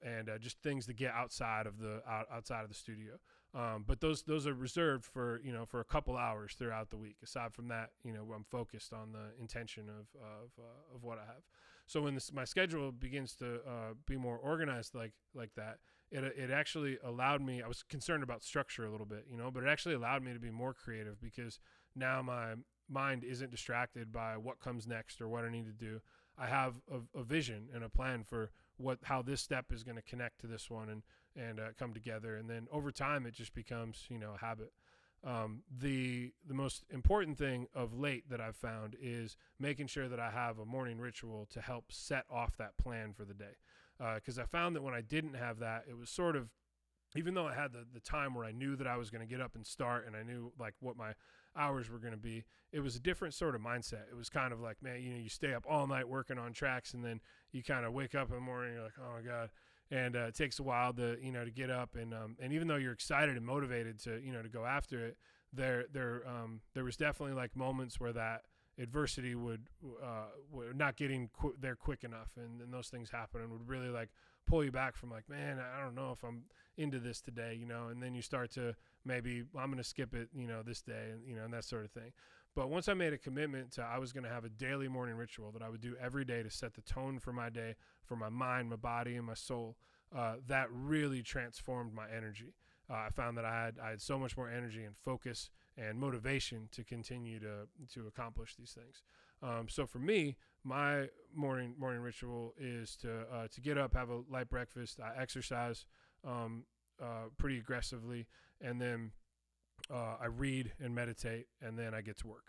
and just things to get outside of the studio. But those are reserved for a couple hours throughout the week. Aside from that, I'm focused on the intention of what I have. So when my schedule begins to be more organized like that, it actually allowed me. I was concerned about structure a little bit, but it actually allowed me to be more creative, because now my mind isn't distracted by what comes next or what I need to do. I have a vision and a plan for how this step is going to connect to this one and come together. And then over time, it just becomes, a habit. The most important thing of late that I've found is making sure that I have a morning ritual to help set off that plan for the day. Because I found that when I didn't have that, it was sort of, even though I had the time where I knew that I was going to get up and start, and I knew like what my hours were going to be, it was a different sort of mindset. It was kind of like, man, you stay up all night working on tracks, and then you kind of wake up in the morning, and you're like, oh my God. And it takes a while to get up, and even though you're excited and motivated to go after it, there was definitely like moments where that adversity would not getting there quick enough, and those things happen and would really like pull you back from like, man, I don't know if I'm into this today, and then you start to maybe, well, I'm going to skip it, this day, and that sort of thing. But once I made a commitment to, I was going to have a daily morning ritual that I would do every day to set the tone for my day, for my mind, my body, and my soul, that really transformed my energy. I found that I had so much more energy and focus and motivation to continue to accomplish these things. So for me, my morning ritual is to get up, have a light breakfast, I exercise pretty aggressively, and then I read and meditate, and then I get to work.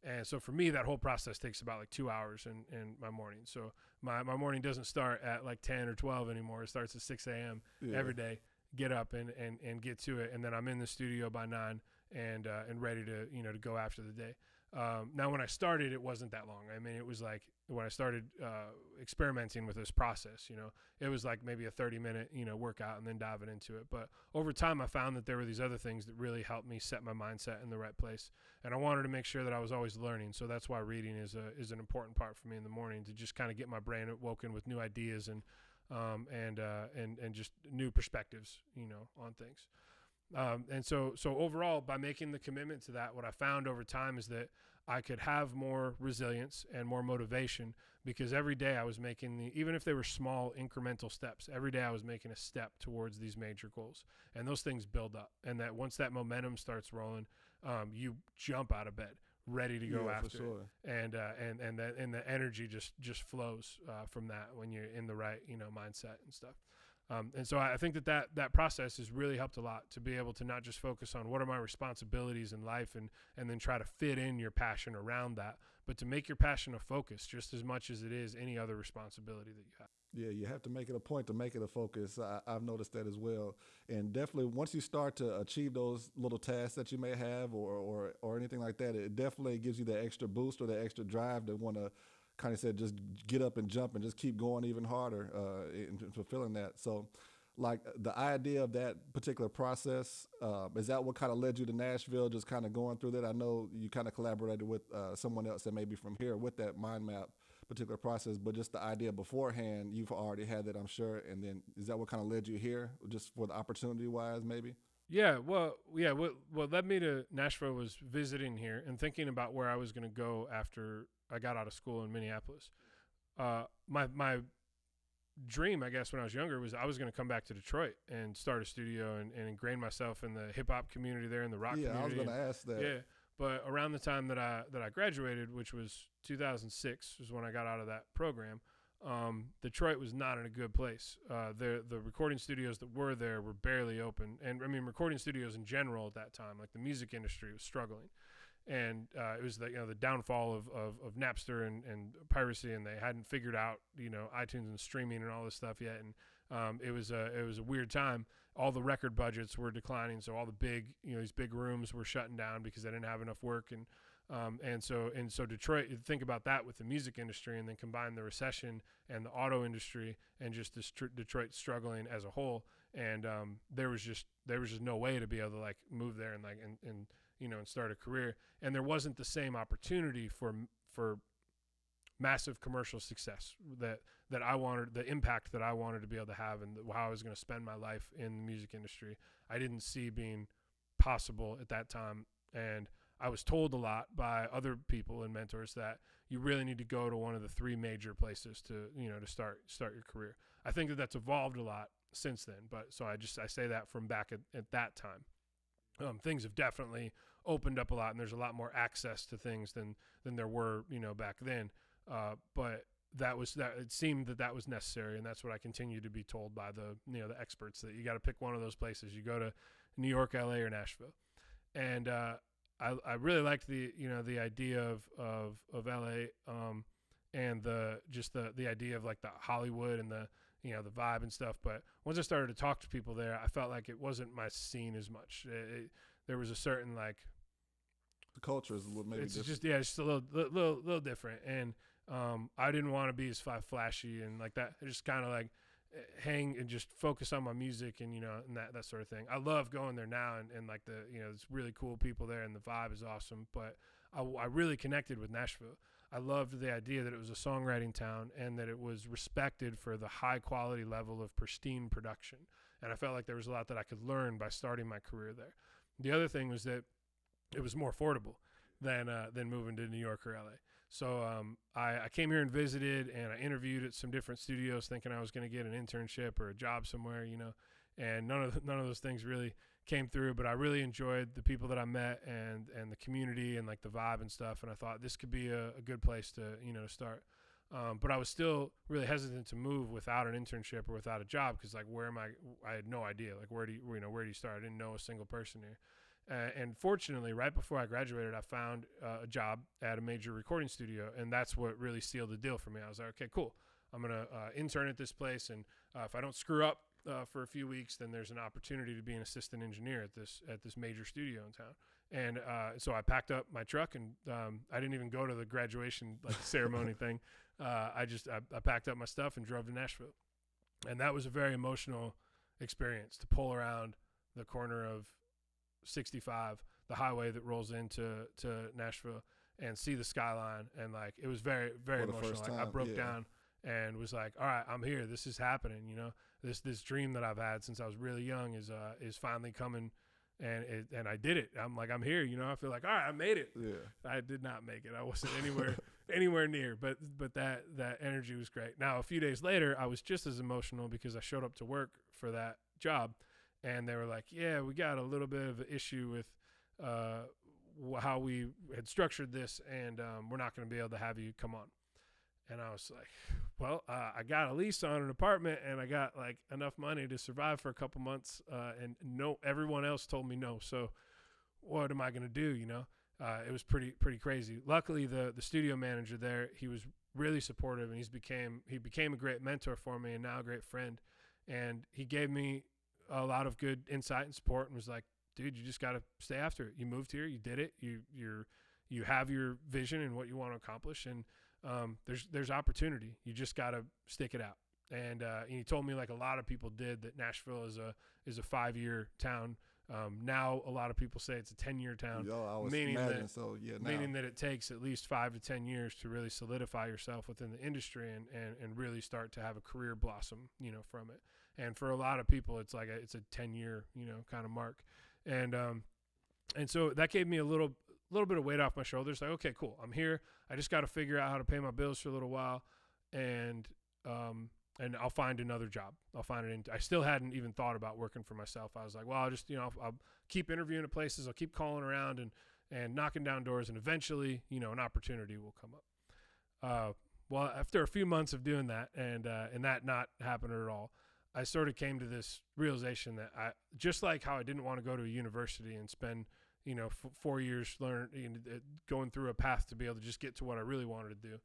And so for me, that whole process takes about like 2 hours in my morning. So my morning doesn't start at like 10 or 12 anymore. It starts at 6 a.m. every day. Get up and get to it, and then I'm in the studio by 9 and ready to to go after the day. Now when I started, it wasn't that long. I mean, it was like when I started experimenting with this process, it was like maybe a 30-minute workout and then diving into it. But over time, I found that there were these other things that really helped me set my mindset in the right place, and I wanted to make sure that I was always learning. So that's why reading is an important part for me in the morning, to just kind of get my brain woken with new ideas and just new perspectives, on things. And so overall, by making the commitment to that, what I found over time is that I could have more resilience and more motivation, because every day I was making even if they were small incremental steps, every day I was making a step towards these major goals, and those things build up. And that once that momentum starts rolling, you jump out of bed ready to go after it. And the energy just flows from that when you're in the right mindset and stuff. And so I think that process has really helped a lot, to be able to not just focus on what are my responsibilities in life and then try to fit in your passion around that, but to make your passion a focus just as much as it is any other responsibility that you have. Yeah, you have to make it a point to make it a focus. I've noticed that as well. And definitely once you start to achieve those little tasks that you may have or anything like that, it definitely gives you that extra boost or that extra drive to want to kind of said, just get up and jump and just keep going even harder in fulfilling that. So like the idea of that particular process, is that what kind of led you to Nashville, just kind of going through that? I know you kind of collaborated with someone else that may be from here with that mind map particular process, but just the idea beforehand, you've already had that, I'm sure. And then is that what kind of led you here, just for the opportunity wise, maybe? Yeah, what led me to Nashville was visiting here and thinking about where I was going to go after I got out of school in Minneapolis. My dream, I guess, when I was younger was I was going to come back to Detroit and start a studio and ingrain myself in the hip hop community there, in the rock community. Yeah, I was going to ask that. Yeah, but around the time that I graduated, which was 2006, was when I got out of that program. Detroit was not in a good place. The recording studios that were there were barely open, and I mean recording studios in general at that time, like the music industry, was struggling. and it was the downfall of Napster and piracy, and they hadn't figured out iTunes and streaming and all this stuff yet, and it was a weird time. All the record budgets were declining, so all the these big rooms were shutting down because they didn't have enough work, and so Detroit. Think about that with the music industry, and then combine the recession and the auto industry, and just Detroit struggling as a whole. And there was just no way to be able to like move there and and start a career. And there wasn't the same opportunity for massive commercial success that I wanted, the impact that I wanted to be able to have, and how I was going to spend my life in the music industry. I didn't see being possible at that time, and I was told a lot by other people and mentors that you really need to go to one of the 3 major places to start your career. I think that's evolved a lot since then, but so I say that from back at that time. Things have definitely opened up a lot, and there's a lot more access to things than there were back then. But it seemed that was necessary, and that's what I continue to be told by the the experts, that you got to pick one of those places. You go to New York, LA, or Nashville. And I really liked the idea of LA, and the idea of like the Hollywood and the the vibe and stuff. But once I started to talk to people there, I felt like it wasn't my scene as much. There was a certain like, the culture is a little maybe it's different. just a little different, and I didn't want to be as flashy and like that. I just kind of like hang and just focus on my music and and that sort of thing. I love going there now, and like it's really cool people there, and the vibe is awesome. But I really connected with Nashville. I loved the idea that it was a songwriting town, and that it was respected for the high quality level of pristine production. And I felt like there was a lot that I could learn by starting my career there. The other thing was that it was more affordable than moving to New York or LA. So I came here and visited, and I interviewed at some different studios, thinking I was going to get an internship or a job somewhere, and none of those things really came through. But I really enjoyed the people that I met, and the community, and like the vibe and stuff. And I thought this could be a good place to to start. But I was still really hesitant to move without an internship or without a job, because like, where am I had no idea. Like, where do you start? I didn't know a single person here. And fortunately, right before I graduated, I found a job at a major recording studio, and that's what really sealed the deal for me. I was like, okay, cool. I'm going to intern at this place, and if I don't screw up for a few weeks, then there's an opportunity to be an assistant engineer at this major studio in town. And so I packed up my truck, and I didn't even go to the graduation ceremony thing. I packed up my stuff and drove to Nashville. And that was a very emotional experience, to pull around the corner of 65, the highway that rolls into Nashville, and see the skyline. And like, it was very, very emotional. Like, I broke down and was like, all right, I'm here. This is happening. This dream that I've had since I was really young is finally coming. And I did it. I'm like, I'm here. I feel like, all right, I made it. Yeah. I did not make it. I wasn't anywhere near, but that energy was great. Now, a few days later, I was just as emotional, because I showed up to work for that job, and they were like, yeah, we got a little bit of an issue with how we had structured this, and we're not going to be able to have you come on. And I was like, well, I got a lease on an apartment, and I got like enough money to survive for a couple months, and no, everyone else told me no. So what am I going to do? It was pretty crazy. Luckily, the studio manager there, he was really supportive, and he became a great mentor for me, and now a great friend. And he gave me a lot of good insight and support, and was like, dude, you just got to stay after it. You moved here, you did it. You have your vision and what you want to accomplish, and there's opportunity. You just got to stick it out. And he told me, like a lot of people did, that Nashville is a 5-year town. Now a lot of people say it's a 10-year town. I was meaning that it takes at least 5 to 10 years to really solidify yourself within the industry and really start to have a career blossom, from it. And for a lot of people, it's like it's a 10-year, kind of mark. And so that gave me a little bit of weight off my shoulders. Like, okay, cool. I'm here. I just got to figure out how to pay my bills for a little while. And I'll find another job. I still hadn't even thought about working for myself. I was like, well, I'll just, I'll keep interviewing at places. I'll keep calling around and knocking down doors. And eventually, an opportunity will come up. Well, after a few months of doing that and that not happening at all, I sort of came to this realization that just like how I didn't want to go to a university and spend 4 years going through a path to be able to just get to what I really wanted to do.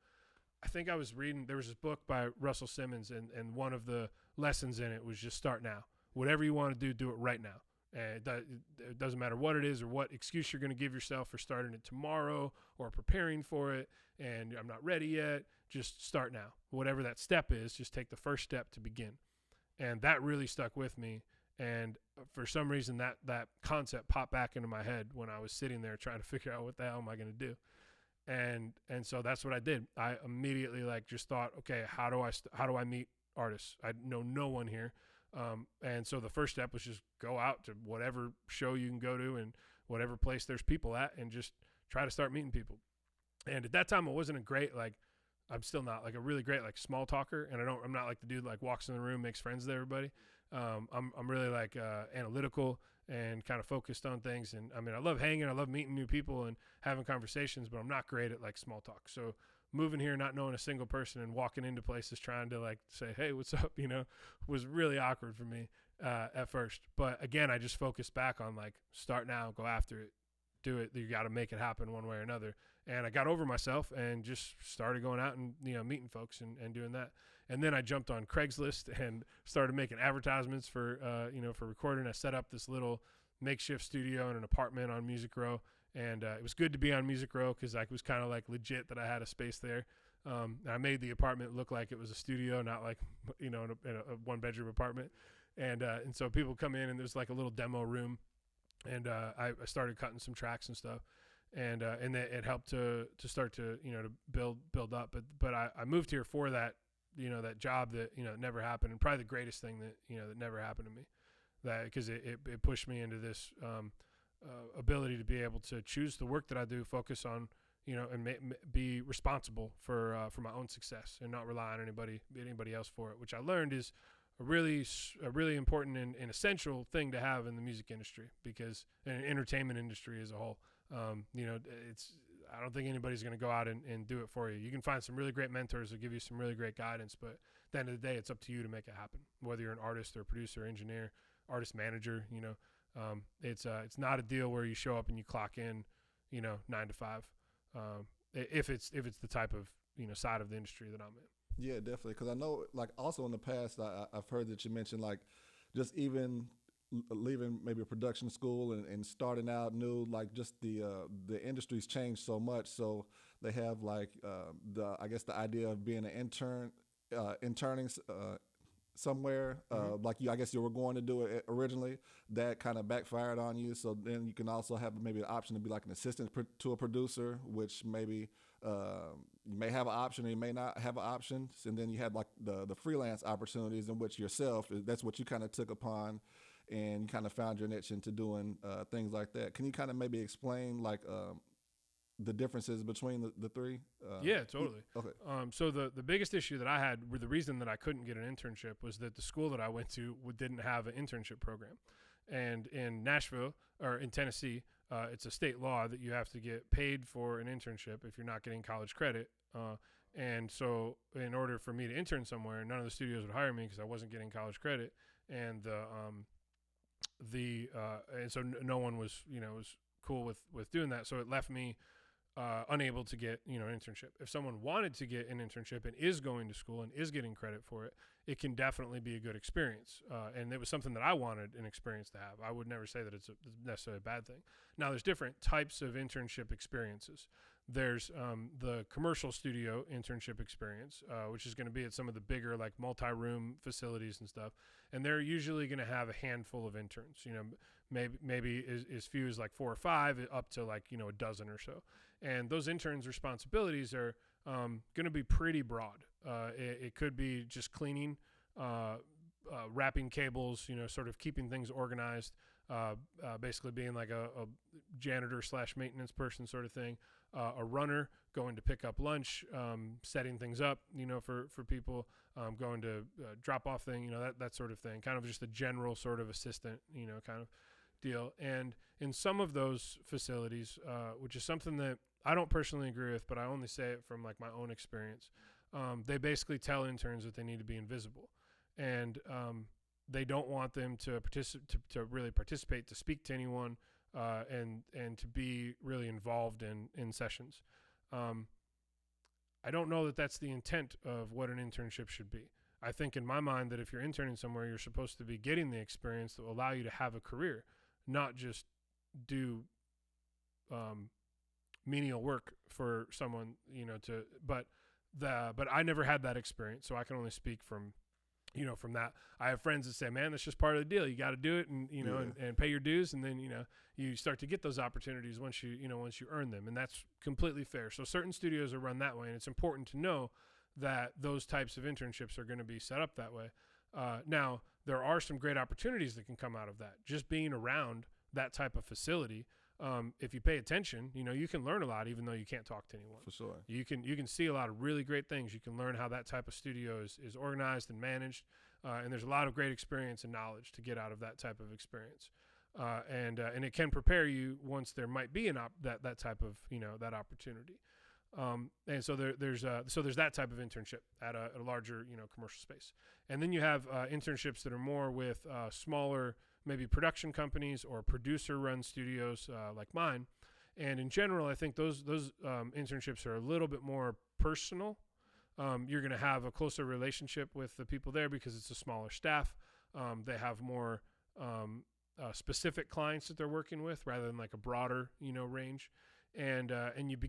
I think I was reading, there was this book by Russell Simmons, and one of the lessons in it was just start now. Whatever you want to do it right now. And it doesn't matter what it is or what excuse you're going to give yourself for starting it tomorrow or preparing for it. And I'm not ready yet. Just start now. Whatever that step is, just take the first step to begin. And that really stuck with me. And for some reason, that concept popped back into my head when I was sitting there trying to figure out what the hell am I going to do. And so that's what I did. I immediately just thought, okay, how do I meet artists? I know no one here. And so the first step was just go out to whatever show you can go to and whatever place there's people at and just try to start meeting people. And at that time, I wasn't I'm still not a really great small talker, and I'm not like the dude walks in the room, makes friends with everybody. I'm really analytical and kind of focused on things. And I mean, I love hanging, I love meeting new people and having conversations, but I'm not great at small talk. So moving here, not knowing a single person and walking into places trying to say, hey, what's up, was really awkward for me at first. But again, I just focused back on start now, go after it, do it. You got to make it happen one way or another. And I got over myself and just started going out and, meeting folks and doing that. And then I jumped on Craigslist and started making advertisements for recording. I set up this little makeshift studio in an apartment on Music Row. And it was good to be on Music Row because I was kind of legit that I had a space there. I made the apartment look like it was a studio, not in a one-bedroom apartment. And so people come in and there's a little demo room. And I started cutting some tracks and stuff. And it helped to start to build up. But I moved here for that that job that never happened, and probably the greatest thing that that never happened to me, that because it pushed me into this ability to be able to choose the work that I do, focus on and be responsible for my own success and not rely on anybody else for it, which I learned is a really important and essential thing to have in the music industry, because in the entertainment industry as a whole. I don't think anybody's going to go out and do it for you. You can find some really great mentors that give you some really great guidance, but at the end of the day, it's up to you to make it happen. Whether you're an artist or a producer, engineer, artist manager, it's not a deal where you show up and you clock in, 9 to 5. If it's the type of side of the industry that I'm in. Yeah, definitely. Because I know, also in the past, I've heard that you mentioned just even leaving maybe a production school and starting out new, just the industry's changed so much. So they have the idea of being an intern, interning somewhere, I guess you were going to do it originally, that kind of backfired on you. So then you can also have maybe an option to be an assistant to a producer, which maybe you may have an option or you may not have an option. And then you had the freelance opportunities in which that's what you kind of took upon, and you kind of found your niche into doing things like that. Can you kind of maybe explain the differences between the three? Yeah, totally. Okay. So the biggest issue that I had, the reason that I couldn't get an internship, was that the school that I went to didn't have an internship program. And in Nashville, or in Tennessee, it's a state law that you have to get paid for an internship if you're not getting college credit. And so in order for me to intern somewhere, none of the studios would hire me because I wasn't getting college credit. And and so no one was cool with doing that. So it left me unable to get an internship. If someone wanted to get an internship and is going to school and is getting credit for it, it can definitely be a good experience. And it was something that I wanted an experience to have. I would never say that it's necessarily a bad thing. Now, there's different types of internship experiences. There's the commercial studio internship experience, which is going to be at some of the bigger multi-room facilities and stuff. And they're usually going to have a handful of interns, maybe as few as 4 or 5 up to a dozen or so. And those interns' responsibilities are going to be pretty broad. It could be just cleaning, wrapping cables, sort of keeping things organized, basically being a janitor / maintenance person sort of thing, a runner going to pick up lunch, setting things up, for people, going to drop off thing, that sort of thing, kind of just a general sort of assistant, kind of deal. And in some of those facilities, which is something that I don't personally agree with, but I only say it from my own experience, they basically tell interns that they need to be invisible. And they don't want them to really participate, to speak to anyone, and to be really involved in sessions. I don't know that that's the intent of what an internship should be. I think in my mind that if you're interning somewhere, you're supposed to be getting the experience that will allow you to have a career, not just do menial work for someone, but I never had that experience, so I can only speak from that. I have friends that say, man, that's just part of the deal. You got to do it and, and pay your dues. And then, you start to get those opportunities once you earn them. And that's completely fair. So certain studios are run that way. And it's important to know that those types of internships are going to be set up that way. Now, there are some great opportunities that can come out of that. Just being around that type of facility, if you pay attention, you can learn a lot, even though you can't talk to anyone. For sure. You can see a lot of really great things. You can learn how that type of studio is organized and managed. And there's a lot of great experience and knowledge to get out of that type of experience. And it can prepare you once there might be that type of, that opportunity. And so there's that type of internship at a larger, commercial space. And then you have internships that are more with smaller, maybe production companies or producer-run studios like mine. And in general, I think those internships are a little bit more personal. You're going to have a closer relationship with the people there because it's a smaller staff. They have more specific clients that they're working with rather than like a broader, range. And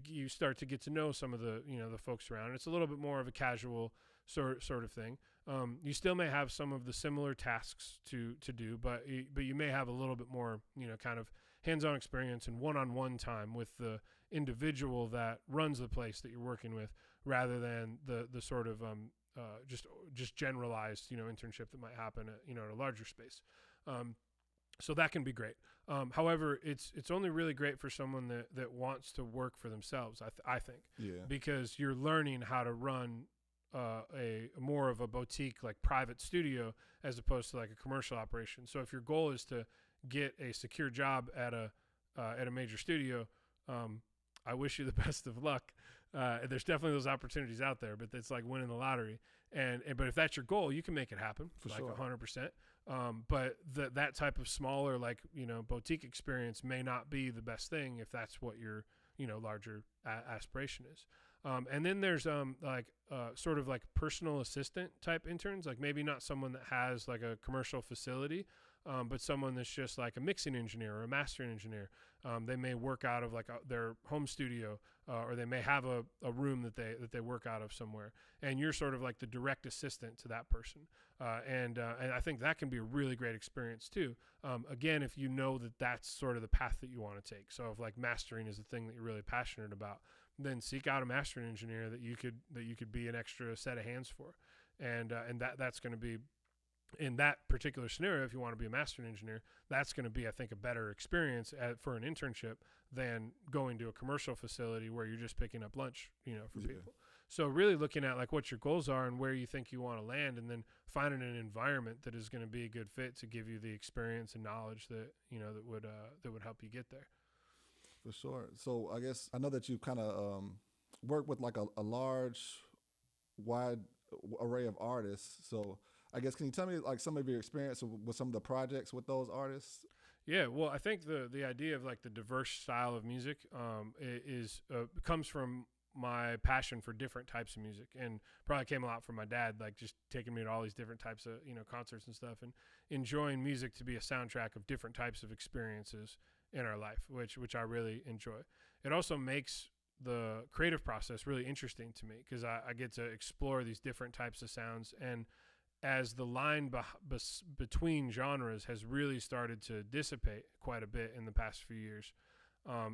you start to get to know some of the the folks around. It's a little bit more of a casual sort of thing. You still may have some of the similar tasks to do, but you may have a little bit more kind of hands-on experience and one-on-one time with the individual that runs the place that you're working with, rather than the sort of just generalized internship that might happen at at a larger space. So that can be great. However, it's only really great for someone that wants to work for themselves, I think. Yeah. Because you're learning how to run a more of a boutique, like private studio, as opposed to like a commercial operation. So if your goal is to get a secure job at a major studio, I wish you the best of luck. There's definitely those opportunities out there, but it's like winning the lottery. But if that's your goal, you can make it happen for like 100%. But that type of smaller, like, boutique experience may not be the best thing if that's what your, larger aspiration is. And then there's sort of like personal assistant type interns, like maybe not someone that has like a commercial facility, but someone that's just like a mixing engineer or a mastering engineer. They may work out of like their home studio, or they may have a room that they work out of somewhere, and you're sort of like the direct assistant to that person. And I think that can be a really great experience too. Again, if you know that that's sort of the path that you want to take. So if like mastering is the thing that you're really passionate about, then seek out a mastering engineer that you could be an extra set of hands for, and that's going to be, in that particular scenario, if you want to be a mastering engineer, that's going to be, I think, a better experience for an internship than going to a commercial facility where you're just picking up lunch, for people. So really looking at like what your goals are and where you think you want to land, and then finding an environment that is going to be a good fit to give you the experience and knowledge that that would help you get there. For sure. So I guess I know that you kind of work with like a large, wide array of artists. So I guess, can you tell me like some of your experience with some of the projects with those artists? Yeah, well, I think the idea of like the diverse style of music comes from my passion for different types of music, and probably came a lot from my dad, like just taking me to all these different types of concerts and stuff, and enjoying music to be a soundtrack of different types of experiences in our life, which I really enjoy. It also makes the creative process really interesting to me because I get to explore these different types of sounds, and as the line between genres has really started to dissipate quite a bit in the past few years,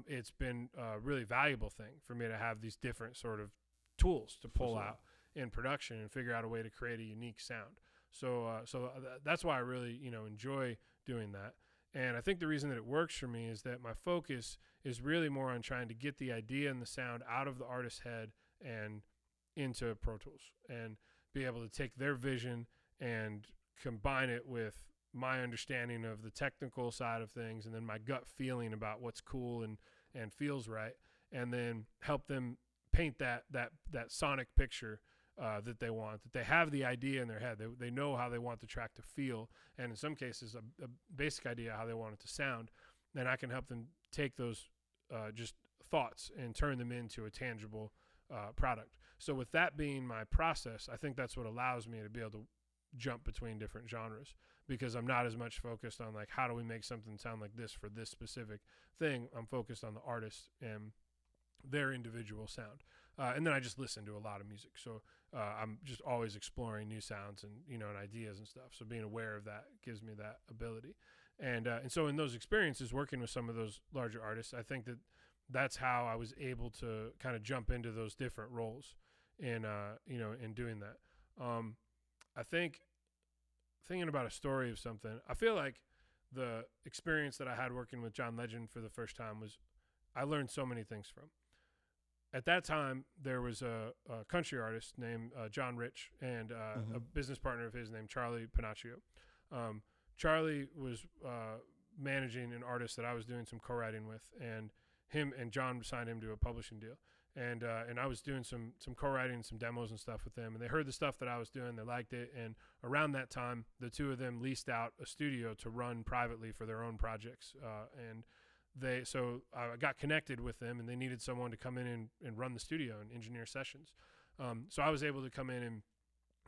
it's been a really valuable thing for me to have these different sort of tools to pull out in production and figure out a way to create a unique sound. So that's why I really, enjoy doing that. And I think the reason that it works for me is that my focus is really more on trying to get the idea and the sound out of the artist's head and into Pro Tools, and be able to take their vision and combine it with my understanding of the technical side of things, and then my gut feeling about what's cool and feels right, and then help them paint that sonic picture that they want, that they have the idea in their head. They know how they want the track to feel, and in some cases a basic idea how they want it to sound. then I can help them take those just thoughts and turn them into a tangible product. So with that being my process, I think that's what allows me to be able to jump between different genres, because I'm not as much focused on like, how do we make something sound like this for this specific thing. I'm focused on the artist and their individual sound. And then I just listen to a lot of music. So I'm just always exploring new sounds and, and ideas and stuff. So being aware of that gives me that ability. And so in those experiences, working with some of those larger artists, I think that that's how I was able to kind of jump into those different roles in doing that. I think thinking about a story of something, I feel like the experience that I had working with John Legend for the first time was I learned so many things from. At that time, there was a country artist named John Rich and a business partner of his named Charlie Panaccio. Charlie was managing an artist that I was doing some co-writing with, and him and John signed him to a publishing deal. And I was doing some co-writing, some demos and stuff with them, and they heard the stuff that I was doing, they liked it, and around that time, the two of them leased out a studio to run privately for their own projects, so I got connected with them, and they needed someone to come in and run the studio and engineer sessions. So I was able to come in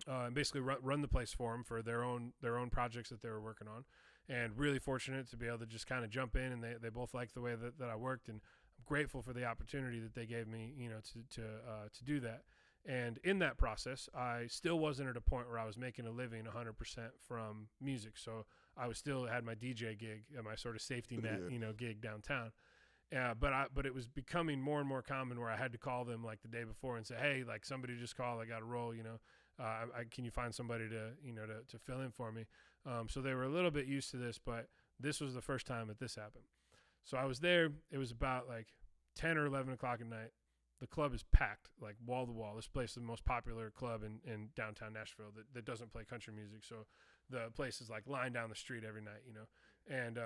and basically run the place for them for their own projects that they were working on, and really fortunate to be able to just kind of jump in, and they both liked the way that I worked, and I'm grateful for the opportunity that they gave me, to do that. And in that process, I still wasn't at a point where I was making a living 100% from music. So I was still had my DJ gig, my sort of safety net, gig downtown. But it was becoming more and more common where I had to call them like the day before and say, hey, like somebody just called, I got a role, can you find somebody to fill in for me? So they were a little bit used to this, but this was the first time that this happened. So I was there. It was about like 10 or 11 o'clock at night. The club is packed, like wall to wall. This place is the most popular club in downtown Nashville that doesn't play country music. So the place is like lined down the street every night, and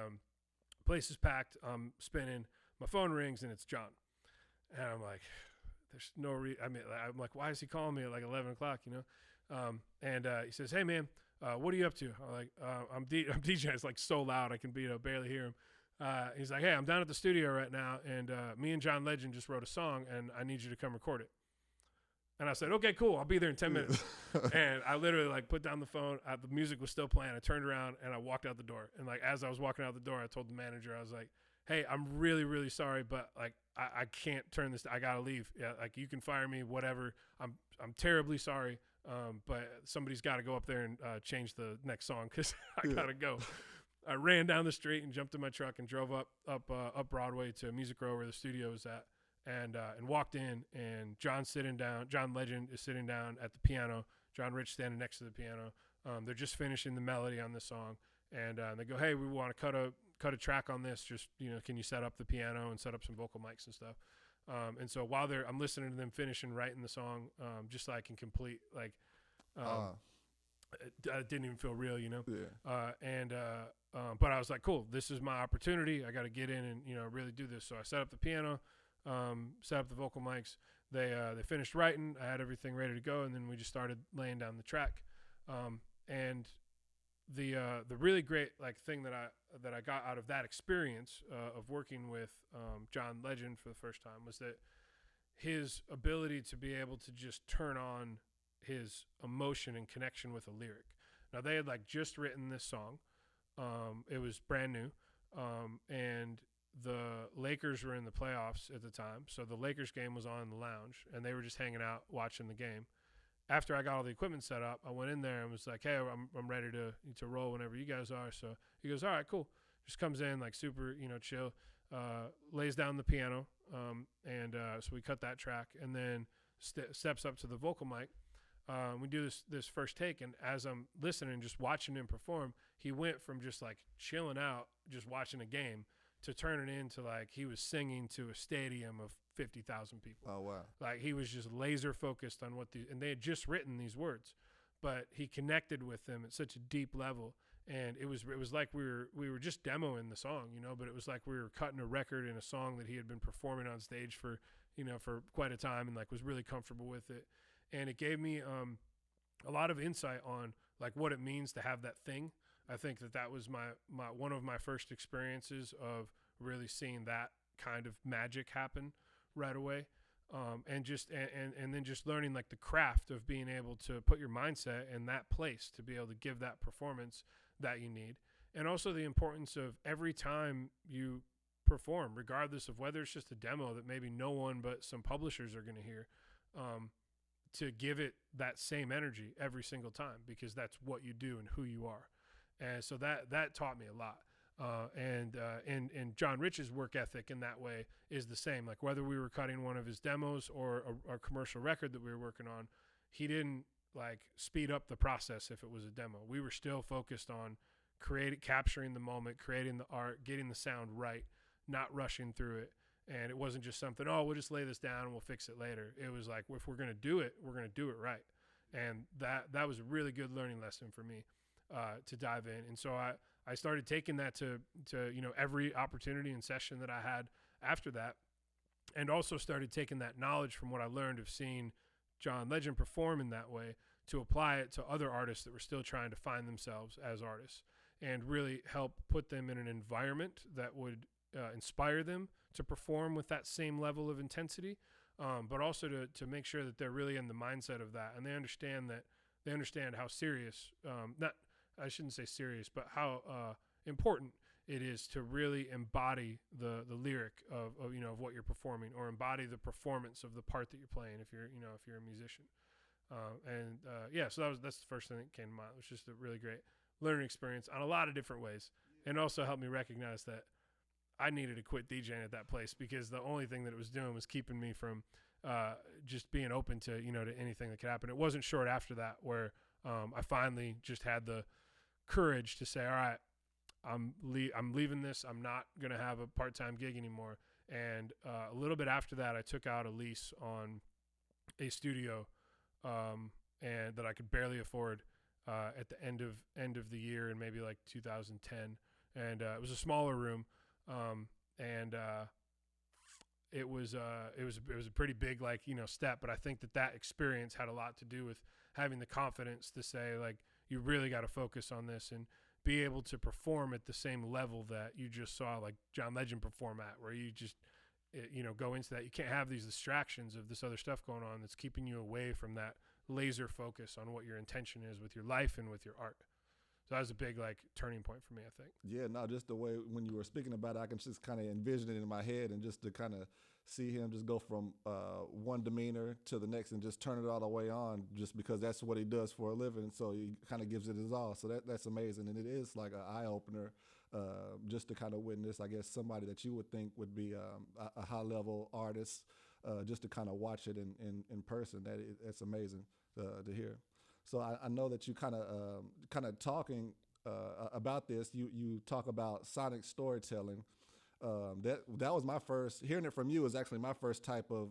place is packed. I'm spinning. My phone rings and it's John. And I'm like, there's no I'm like, why is he calling me at like 11 o'clock, And he says, hey man, what are you up to? I'm like, I'm DJing. It's like so loud. I can barely hear him. He's like, hey, I'm down at the studio right now, and me and John Legend just wrote a song, and I need you to come record it. And I said, okay, cool. I'll be there in 10 minutes. And I literally like put down the phone. The music was still playing. I turned around and I walked out the door. And like, as I was walking out the door, I told the manager, I was like, hey, I'm really, really sorry, but like, I can't turn this. I got to leave. Yeah. Like you can fire me, whatever. I'm terribly sorry. But somebody's got to go up there and change the next song, 'cause I got to go. I ran down the street and jumped in my truck and drove up Broadway to Music Row where the studio was at, and walked in, and John Legend is sitting down at the piano, John Rich standing next to the piano. They're just finishing the melody on this song, and they go, hey, we want to cut a track on this. Just, can you set up the piano and set up some vocal mics and stuff? And so while I'm listening to them finishing writing the song, just so I can complete like, it didn't even feel real, Yeah. But I was like, cool, this is my opportunity. I got to get in and, really do this. So I set up the piano, set up the vocal mics. They finished writing. I had everything ready to go. And then we just started laying down the track. And the really great thing that I got out of that experience of working with John Legend for the first time was that his ability to be able to just turn on his emotion and connection with a lyric. Now they had just written this song. It was brand new. And the Lakers were in the playoffs at the time. So the Lakers game was on in the lounge and they were just hanging out watching the game. After I got all the equipment set up, I went in there and was like, hey, I'm ready to roll whenever you guys are. So he goes, all right, cool. Just comes in super, chill, lays down the piano. So we cut that track and then steps up to the vocal mic. We do this first take, and as I'm listening, just watching him perform, he went from just chilling out, just watching a game, to turning into he was singing to a stadium of 50,000 people. Oh wow! He was just laser focused on and they had just written these words, but he connected with them at such a deep level, and it was like we were just demoing the song, but it was like we were cutting a record in a song that he had been performing on stage for quite a time, and was really comfortable with it. And it gave me a lot of insight on what it means to have that thing. I think that was my one of my first experiences of really seeing that kind of magic happen right away. And then just learning like the craft of being able to put your mindset in that place to be able to give that performance that you need. And also the importance of every time you perform, regardless of whether it's just a demo that maybe no one but some publishers are going to hear, to give it that same energy every single time, because that's what you do and who you are. And so that taught me a lot. And John Rich's work ethic in that way is the same. Like whether we were cutting one of his demos or a commercial record that we were working on, he didn't like speed up the process if it was a demo. We were still focused on capturing the moment, creating the art, getting the sound right, not rushing through it. And it wasn't just something, oh, we'll just lay this down and we'll fix it later. It was like, if we're going to do it, we're going to do it right. And that was a really good learning lesson for me to dive in. And so I started taking that to every opportunity and session that I had after that, and also started taking that knowledge from what I learned of seeing John Legend perform in that way to apply it to other artists that were still trying to find themselves as artists, and really help put them in an environment that would inspire them to perform with that same level of intensity, but also to make sure that they're really in the mindset of that, and they understand how serious, I shouldn't say serious, but how important it is to really embody the lyric of what you're performing, or embody the performance of the part that you're playing if you're a musician. So that's the first thing that came to mind. It was just a really great learning experience on a lot of different ways, and also helped me recognize that I needed to quit DJing at that place, because the only thing that it was doing was keeping me from just being open to to anything that could happen. It wasn't short after that where I finally just had the courage to say, all right, I'm leaving this. I'm not going to have a part-time gig anymore. And a little bit after that, I took out a lease on a studio and that I could barely afford at the end of the year in maybe like 2010. And it was a smaller room. It was a pretty big step, but I think that experience had a lot to do with having the confidence to say, like, you really got to focus on this and be able to perform at the same level that you just saw like John Legend perform at, where you just go into that. You can't have these distractions of this other stuff going on that's keeping you away from that laser focus on what your intention is with your life and with your art. So that was a big turning point for me, I think. Yeah, no, just the way when you were speaking about it, I can just kind of envision it in my head, and just to kind of see him just go from one demeanor to the next and just turn it all the way on, just because that's what he does for a living. So he kind of gives it his all. So that's amazing. And it is like an eye opener just to kind of witness, I guess, somebody that you would think would be a high level artist, just to kind of watch it in person. That's amazing to hear. So I know that you kind of talking about this. You talk about sonic storytelling. That was my first, hearing it from you is actually my first type of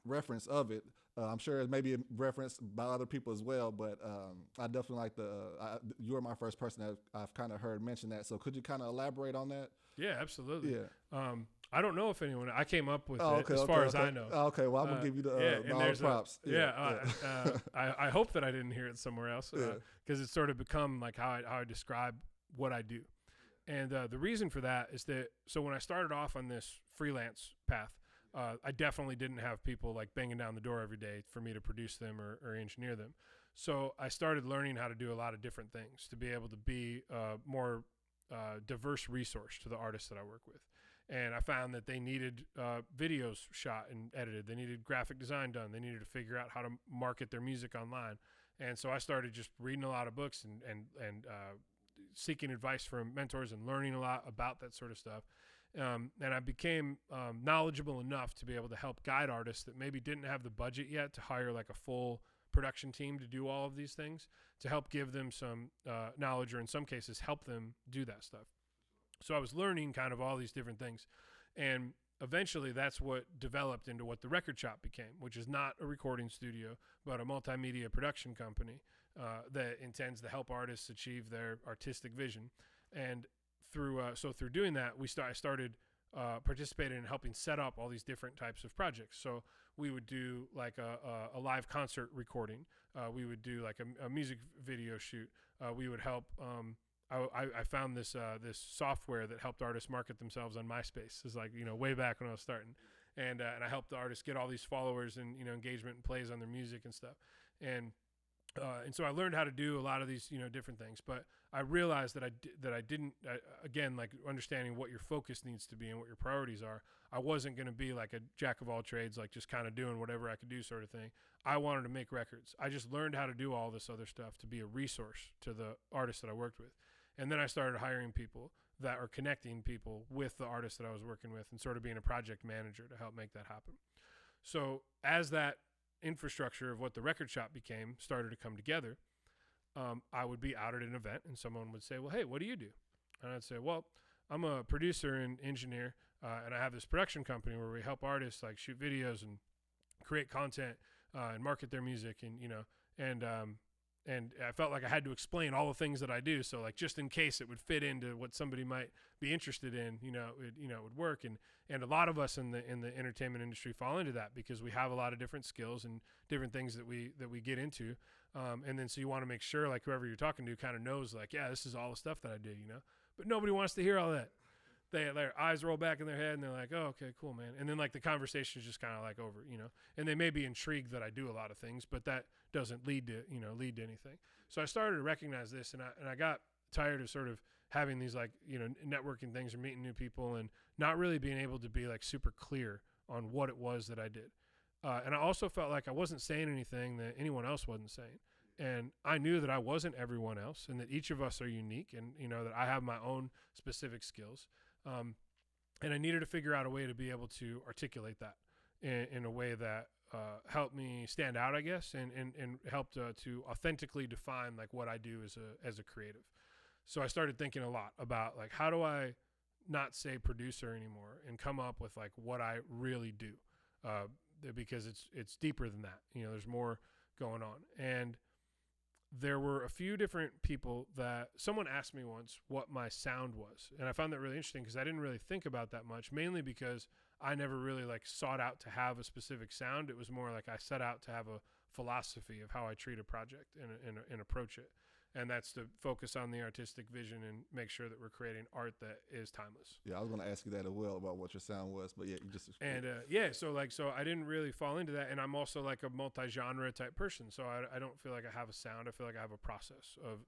reference of it. I'm sure it may be referenced by other people as well, but I definitely like you were my first person that I've kind of heard mention that. So could you kind of elaborate on that? Yeah, absolutely. Yeah. I don't know if anyone, I came up with it as far as I know. Okay, well, I'm going to give you the props. I hope that I didn't hear it somewhere else, because it's sort of become like how I describe what I do. And the reason for that is that, so when I started off on this freelance path, I definitely didn't have people like banging down the door every day for me to produce them or engineer them. So I started learning how to do a lot of different things to be able to be a more diverse resource to the artists that I work with. And I found that they needed videos shot and edited. They needed graphic design done. They needed to figure out how to market their music online. And so I started just reading a lot of books and seeking advice from mentors and learning a lot about that sort of stuff. And I became knowledgeable enough to be able to help guide artists that maybe didn't have the budget yet to hire like a full production team to do all of these things, to help give them some knowledge, or in some cases help them do that stuff. So I was learning kind of all these different things. And eventually that's what developed into what the record shop became, which is not a recording studio, but a multimedia production company that intends to help artists achieve their artistic vision. And through doing that, I started participating in helping set up all these different types of projects. So we would do like a live concert recording. We would do like a music video shoot. We would help I found this software that helped artists market themselves on MySpace. It's like, way back when I was starting, and I helped the artists get all these followers and engagement and plays on their music and stuff, and so I learned how to do a lot of these different things. But I realized that I didn't again, like, understanding what your focus needs to be and what your priorities are. I wasn't going to be like a jack of all trades, like just kind of doing whatever I could do sort of thing. I wanted to make records. I just learned how to do all this other stuff to be a resource to the artists that I worked with. And then I started hiring people that are connecting people with the artists that I was working with and sort of being a project manager to help make that happen. So as that infrastructure of what the record shop became started to come together, I would be out at an event and someone would say, well, hey, what do you do? And I'd say, well, I'm a producer and engineer, and I have this production company where we help artists like shoot videos and create content and market their music, and I felt like I had to explain all the things that I do. So like, just in case it would fit into what somebody might be interested in, it would work. And a lot of us in the entertainment industry fall into that because we have a lot of different skills and different things that we get into. And then so you want to make sure like whoever you're talking to kind of knows like, yeah, this is all the stuff that I do, but nobody wants to hear all that. Their eyes roll back in their head and they're like, oh, okay, cool, man. And then like the conversation is just kind of like over, and they may be intrigued that I do a lot of things, but that doesn't lead to anything. So I started to recognize this, and I got tired of sort of having these like, networking things or meeting new people and not really being able to be like super clear on what it was that I did. And I also felt like I wasn't saying anything that anyone else wasn't saying. And I knew that I wasn't everyone else and that each of us are unique and, that I have my own specific skills. And I needed to figure out a way to be able to articulate that in a way that helped me stand out, I guess, and helped to authentically define like what I do as a creative. So I started thinking a lot about like, how do I not say producer anymore and come up with like what I really do, because it's deeper than that. There's more going on. And there were a few different people that someone asked me once what my sound was. And I found that really interesting because I didn't really think about that much, mainly because I never really like sought out to have a specific sound. It was more like I set out to have a philosophy of how I treat a project and approach it. And that's to focus on the artistic vision and make sure that we're creating art that is timeless. Yeah, I was going to ask you that as well about what your sound was, but yeah, you just and so I didn't really fall into that, and I'm also like a multi-genre type person, so I don't feel like I have a sound. I feel like I have a process of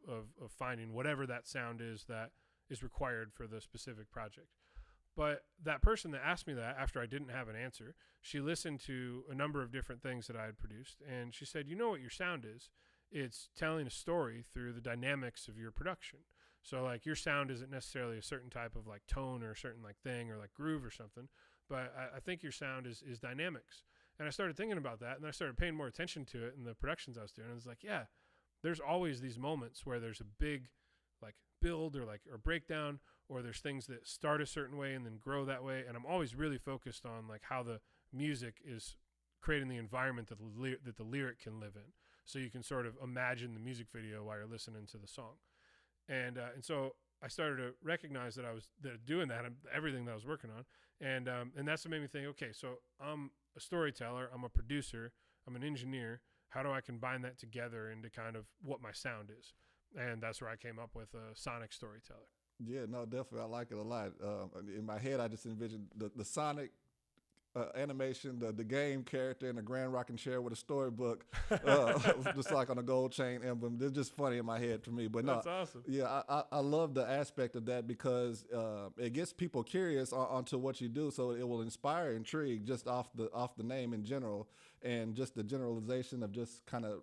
finding whatever that sound is that is required for the specific project. But that person that asked me that after I didn't have an answer, she listened to a number of different things that I had produced, and she said, you know what your sound is? It's telling a story through the dynamics of your production. So like your sound isn't necessarily a certain type of like tone or a certain like thing or like groove or something, but I think your sound is dynamics. And I started thinking about that, and I started paying more attention to it in the productions I was doing. And I was like, yeah, there's always these moments where there's a big like build or breakdown, or there's things that start a certain way and then grow that way. And I'm always really focused on like how the music is creating the environment that the lyric can live in. So you can sort of imagine the music video while you're listening to the song. And so I started to recognize that I was doing that, everything that I was working on. And that's what made me think, okay, so I'm a storyteller, I'm a producer, I'm an engineer. How do I combine that together into kind of what my sound is? And that's where I came up with a sonic storyteller. Yeah, no, definitely. I like it a lot. In my head, I just envisioned the sonic animation, the game character in a grand rocking chair with a storybook, just like on a gold chain emblem. It's just funny in my head for me. But no, that's awesome. Yeah, I love the aspect of that because it gets people curious onto what you do, so it will inspire intrigue just off the name in general, and just the generalization of just kind of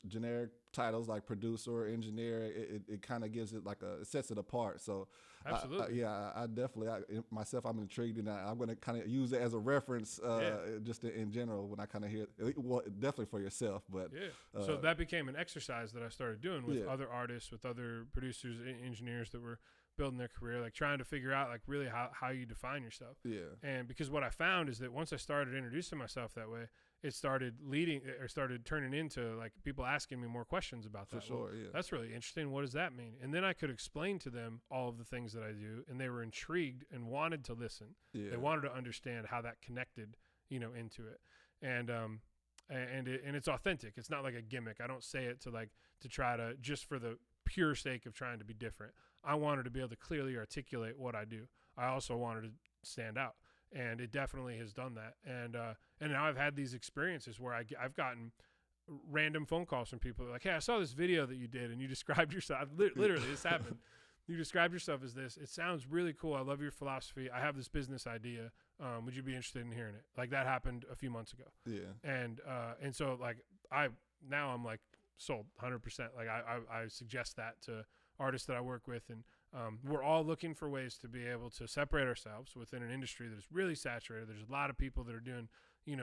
generic titles like producer or engineer. It kind of gives it like it sets it apart. So absolutely. I definitely myself, I'm intrigued, and I'm going to kind of use it as a reference just in general when I kind of hear it. Well, definitely for yourself, but so that became an exercise that I started doing with other artists, with other producers, engineers that were building their career, like trying to figure out like really how you define yourself. And because what I found is that once I started introducing myself that way, it started turning into like people asking me more questions about that. For sure, well, that's really interesting. What does that mean? And then I could explain to them all of the things that I do, and they were intrigued and wanted to listen. They wanted to understand how that connected, into it. And it's authentic. It's not like a gimmick. I don't say it to try to just for the pure sake of trying to be different. I wanted to be able to clearly articulate what I do. I also wanted to stand out, and it definitely has done that. And now I've had these experiences where I've gotten random phone calls from people like, hey, I saw this video that you did and you described yourself. Literally, this happened. You described yourself as this. It sounds really cool. I love your philosophy. I have this business idea. Would you be interested in hearing it? Like, that happened a few months ago. Yeah. And so like I'm like sold 100%. Like I suggest that to artists that I work with, and we're all looking for ways to be able to separate ourselves within an industry that is really saturated. There's a lot of people that are doing,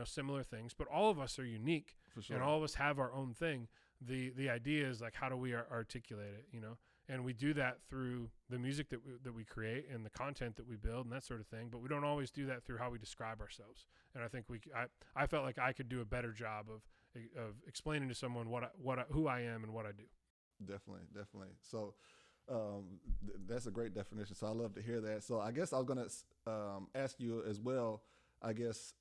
similar things, but all of us are unique, For sure. and all of us have our own thing. The idea is like, how do we articulate it, And we do that through the music that we create and the content that we build and that sort of thing. But we don't always do that through how we describe ourselves. And I think I felt like I could do a better job of explaining to someone who I am and what I do. Definitely. So that's a great definition. So I love to hear that. So I guess I was going to ask you as well, I guess,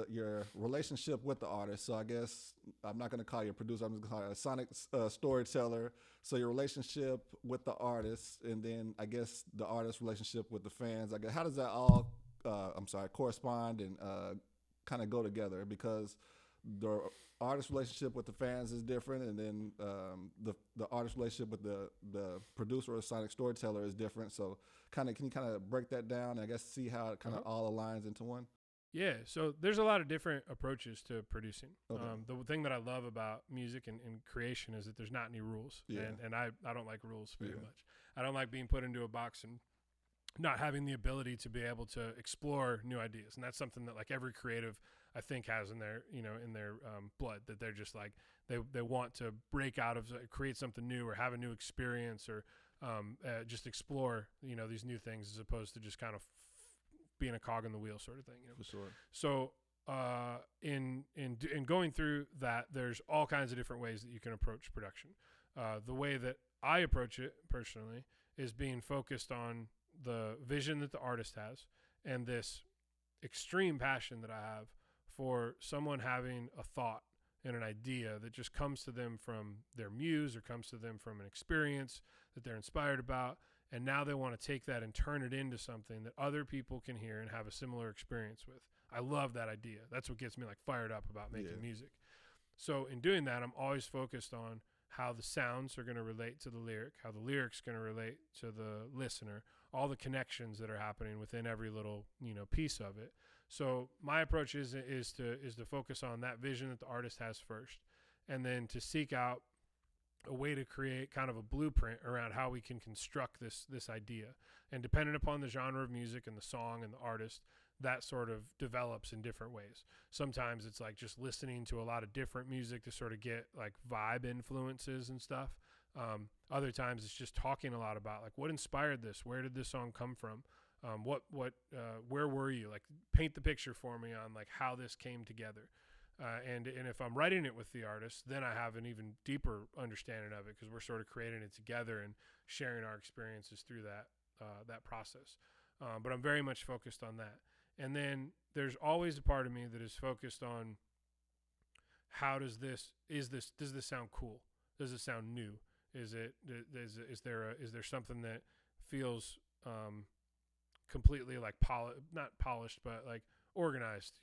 your relationship with the artist. So I guess I'm not going to call you a producer. I'm just going to call you a sonic storyteller. So your relationship with the artist, and then I guess the artist relationship with the fans. I guess, how does that all correspond and kind of go together? Because the artist relationship with the fans is different, and then the artist relationship with the producer or sonic storyteller is different. So can you kind of break that down and I guess see how it kind of all aligns into one? Yeah, so there's a lot of different approaches to producing. Okay. The thing that I love about music and creation is that there's not any rules. Yeah. And I don't like rules very much. I don't like being put into a box and not having the ability to be able to explore new ideas. And that's something that like every creative, I think, has in their blood, that they're just like, they want to break out of, create something new or have a new experience or just explore, these new things as opposed to just kind of being a cog in the wheel sort of thing. For sure. So in going through that, there's all kinds of different ways that you can approach production. The way that I approach it personally is being focused on the vision that the artist has and this extreme passion that I have for someone having a thought and an idea that just comes to them from their muse or comes to them from an experience that they're inspired about. And now they want to take that and turn it into something that other people can hear and have a similar experience with. I love that idea. That's what gets me like fired up about making music. So in doing that, I'm always focused on how the sounds are going to relate to the lyric, how the lyric's going to relate to the listener, all the connections that are happening within every little, piece of it. So my approach is to focus on that vision that the artist has first, and then to seek out a way to create kind of a blueprint around how we can construct this idea. And depending upon the genre of music and the song and the artist, that sort of develops in different ways. Sometimes it's like just listening to a lot of different music to sort of get like vibe influences and stuff. Other times it's just talking a lot about like, what inspired this? Where did this song come from? Where were you? Like, paint the picture for me on like how this came together. And if I'm writing it with the artist, then I have an even deeper understanding of it because we're sort of creating it together and sharing our experiences through that process. But I'm very much focused on that. And then there's always a part of me that is focused on does this sound cool? Does it sound new? Is there something that feels completely like not polished, but like organized,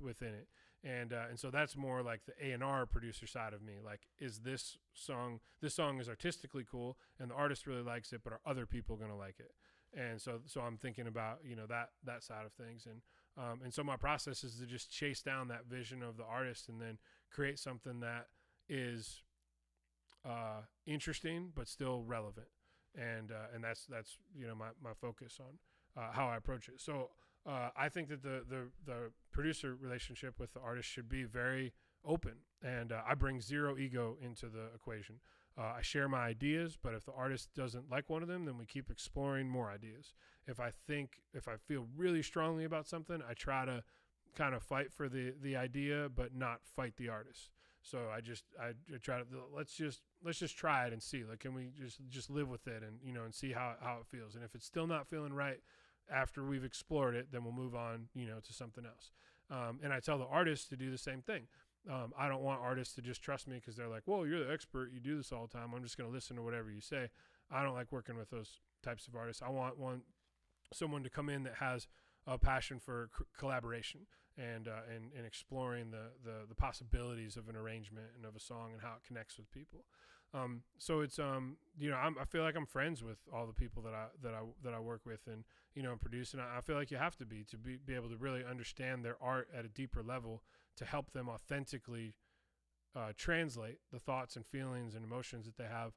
within it. And so that's more like the A&R producer side of me. Like, is this song is artistically cool and the artist really likes it, but are other people going to like it? And so I'm thinking about, that side of things. And so my process is to just chase down that vision of the artist and then create something that is interesting, but still relevant. And that's my focus on how I approach it. So I think that the producer relationship with the artist should be very open, and I bring zero ego into the equation. I share my ideas, but if the artist doesn't like one of them, then we keep exploring more ideas. If I feel really strongly about something, I try to kind of fight for the idea, but not fight the artist. So I try to let's just try it and see. Like, can we just live with it and and see how it feels. And if it's still not feeling right after we've explored it, then we'll move on to something else. And I tell the artist to do the same thing. I don't want artists to just trust me because they're like, well, you're the expert, you do this all the time, I'm just going to listen to whatever you say. I don't like working with those types of artists. I want someone to come in that has a passion for collaboration and exploring the possibilities of an arrangement and of a song and how it connects with people. So it's I feel like I'm friends with all the people that I work with and produce, and I feel like you have to be able to really understand their art at a deeper level to help them authentically translate the thoughts and feelings and emotions that they have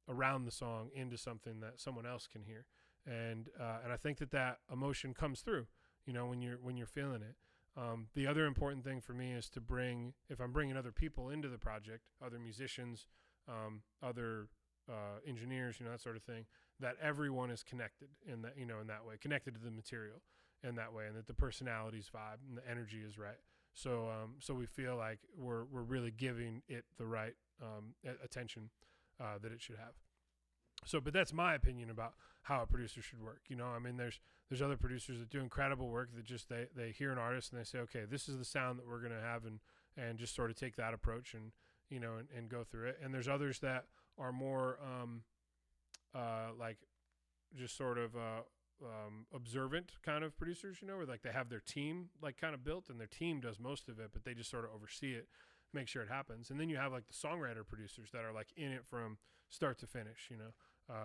around the song into something that someone else can hear. And I think that emotion comes through, when you're feeling it. The other important thing for me is to if I'm bringing other people into the project, other musicians, other engineers, that sort of thing, that everyone is connected in that way, connected to the material in that way, and that the personalities vibe and the energy is right. So we feel like we're really giving it the right attention that it should have. So, but that's my opinion about how a producer should work. There's other producers that do incredible work that just they hear an artist and they say, okay, this is the sound that we're going to have, and just sort of take that approach and and go through it. And there's others that are more like just sort of observant kind of producers, where like they have their team like kind of built and their team does most of it, but they just sort of oversee it, make sure it happens. And then you have like the songwriter producers that are like in it from start to finish,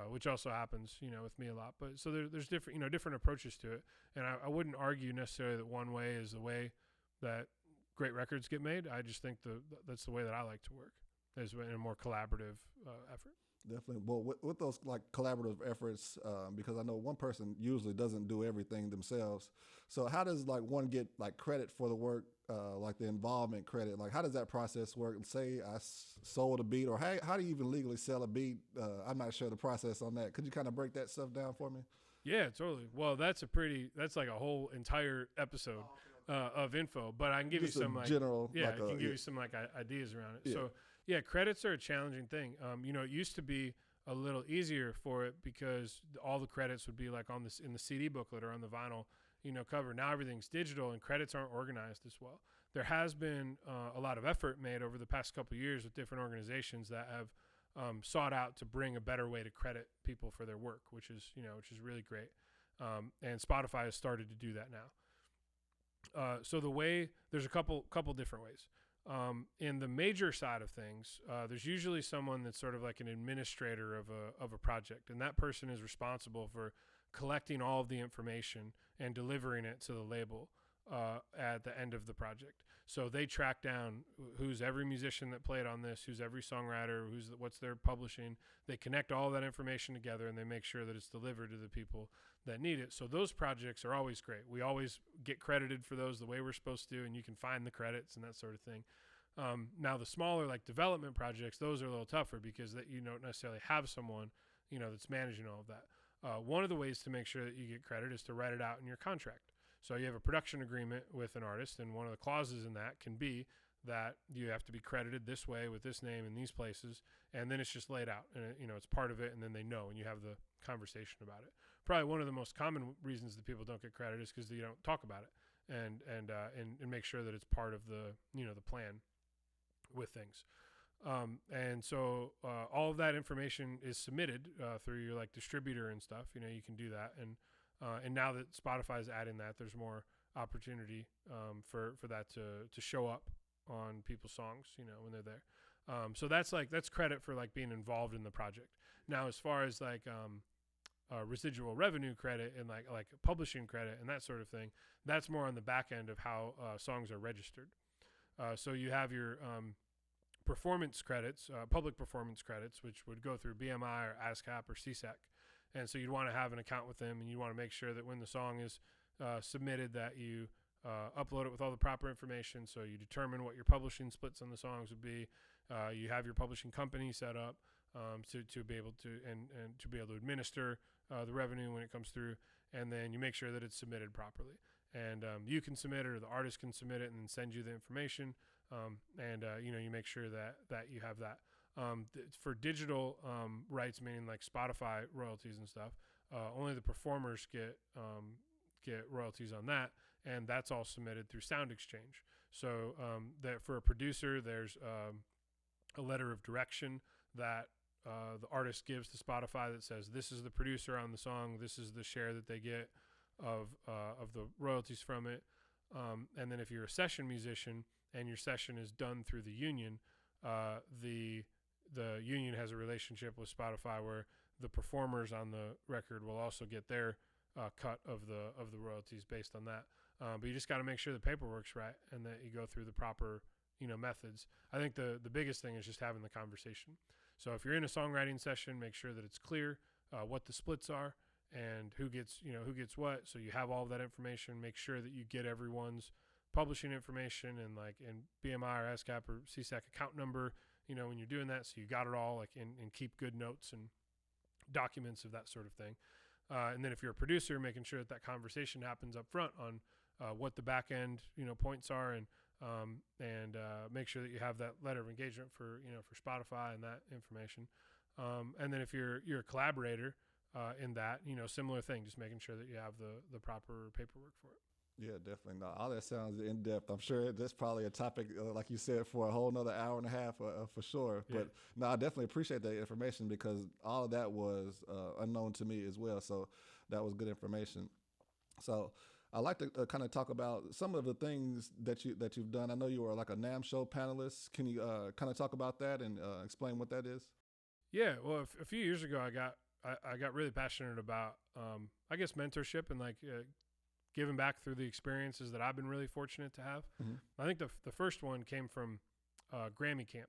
which also happens, with me a lot. But so there's different, different approaches to it. And I wouldn't argue necessarily that one way is the way that great records get made. I just think that's the way that I like to work, is in a more collaborative effort. Definitely. Well, with those like collaborative efforts, because I know one person usually doesn't do everything themselves. So how does like one get like credit for the work, like the involvement credit? Like how does that process work? Say I sold a beat, or how do you even legally sell a beat? I'm not sure the process on that. Could you kind of break that stuff down for me? Yeah, totally. Well, that's like a whole entire episode of info, but I can give just you some like general. Yeah, like I can give you some like ideas around it. Yeah. So yeah, credits are a challenging thing. It used to be a little easier for it because all the credits would be like in the CD booklet or on the vinyl, cover. Now everything's digital and credits aren't organized as well. There has been a lot of effort made over the past couple of years with different organizations that have sought out to bring a better way to credit people for their work, which is really great. And Spotify has started to do that now. So there's a couple different ways. In the major side of things, there's usually someone that's sort of like an administrator of a project, and that person is responsible for collecting all of the information and delivering it to the label at the end of the project. So they track down who's every musician that played on this, who's every songwriter, what's their publishing. They connect all that information together and they make sure that it's delivered to the people that need it. So those projects are always great. We always get credited for those the way we're supposed to, and you can find the credits and that sort of thing. Now the smaller like development projects, those are a little tougher because that you don't necessarily have someone, that's managing all of that. One of the ways to make sure that you get credit is to write it out in your contract. So you have a production agreement with an artist, and one of the clauses in that can be that you have to be credited this way with this name in these places, and then it's just laid out, and it's part of it, and then they know, and you have the conversation about it. Probably one of the most common reasons that people don't get credit is because you don't talk about it and make sure that it's part of the the plan with things. And so all of that information is submitted through your like distributor and stuff. You can do that, and now that Spotify is adding that, there's more opportunity for that to show up on people's songs, when they're there. So that's credit for like being involved in the project. Now, as far as like residual revenue credit and like publishing credit and that sort of thing, that's more on the back end of how songs are registered. So you have your performance credits, public performance credits, which would go through BMI or ASCAP or CSAC. And so you'd want to have an account with them, and you want to make sure that when the song is submitted that you upload it with all the proper information. So you determine what your publishing splits on the songs would be. You have your publishing company set up to be able to and to be able to administer the revenue when it comes through, and then you make sure that it's submitted properly. And you can submit it, or the artist can submit it and then send you the information. You make sure that you have that. For digital rights, meaning like Spotify royalties and stuff, only the performers get royalties on that, and that's all submitted through Sound Exchange. So that for a producer, there's a letter of direction that the artist gives to Spotify that says this is the producer on the song, this is the share that they get of the royalties from it. And then if you're a session musician and your session is done through the union, the union has a relationship with Spotify where the performers on the record will also get their cut of the royalties based on that. But you just got to make sure the paperwork's right and that you go through the proper methods. I think the biggest thing is just having the conversation. So if you're in a songwriting session, make sure that it's clear what the splits are and who gets what. So you have all of that information. Make sure that you get everyone's publishing information and BMI or ASCAP or CSAC account number, when you're doing that. So you got it all and keep good notes and documents of that sort of thing. And then if you're a producer, making sure that conversation happens up front on what the back end, points are and make sure that you have that letter of engagement for Spotify and that information. And then if you're a collaborator in that, similar thing, just making sure that you have the proper paperwork for it. Yeah, definitely. No, all that sounds in depth. I'm sure that's probably a topic, like you said, for a whole nother hour and a half for sure. Yeah. But no, I definitely appreciate that information because all of that was unknown to me as well. So that was good information. So I'd like to kind of talk about some of the things that you've done. I know you were like a NAMM show panelist. Can you kind of talk about that and explain what that is? Yeah, well, a few years ago, I got really passionate about, I guess, mentorship and giving back through the experiences that I've been really fortunate to have. Mm-hmm. I think the first one came from Grammy Camp.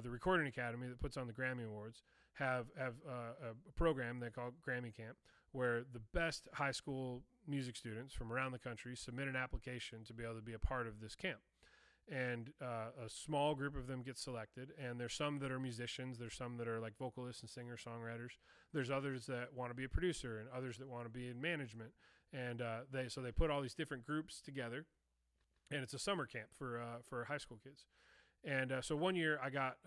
The Recording Academy that puts on the Grammy Awards have a program they call Grammy Camp, where the best high school music students from around the country submit an application to be able to be a part of this camp. And a small group of them get selected, and there's some that are musicians, there's some that are like vocalists and singer-songwriters, there's others that want to be a producer and others that want to be in management. And they put all these different groups together, and it's a summer camp for high school kids. And so one year I got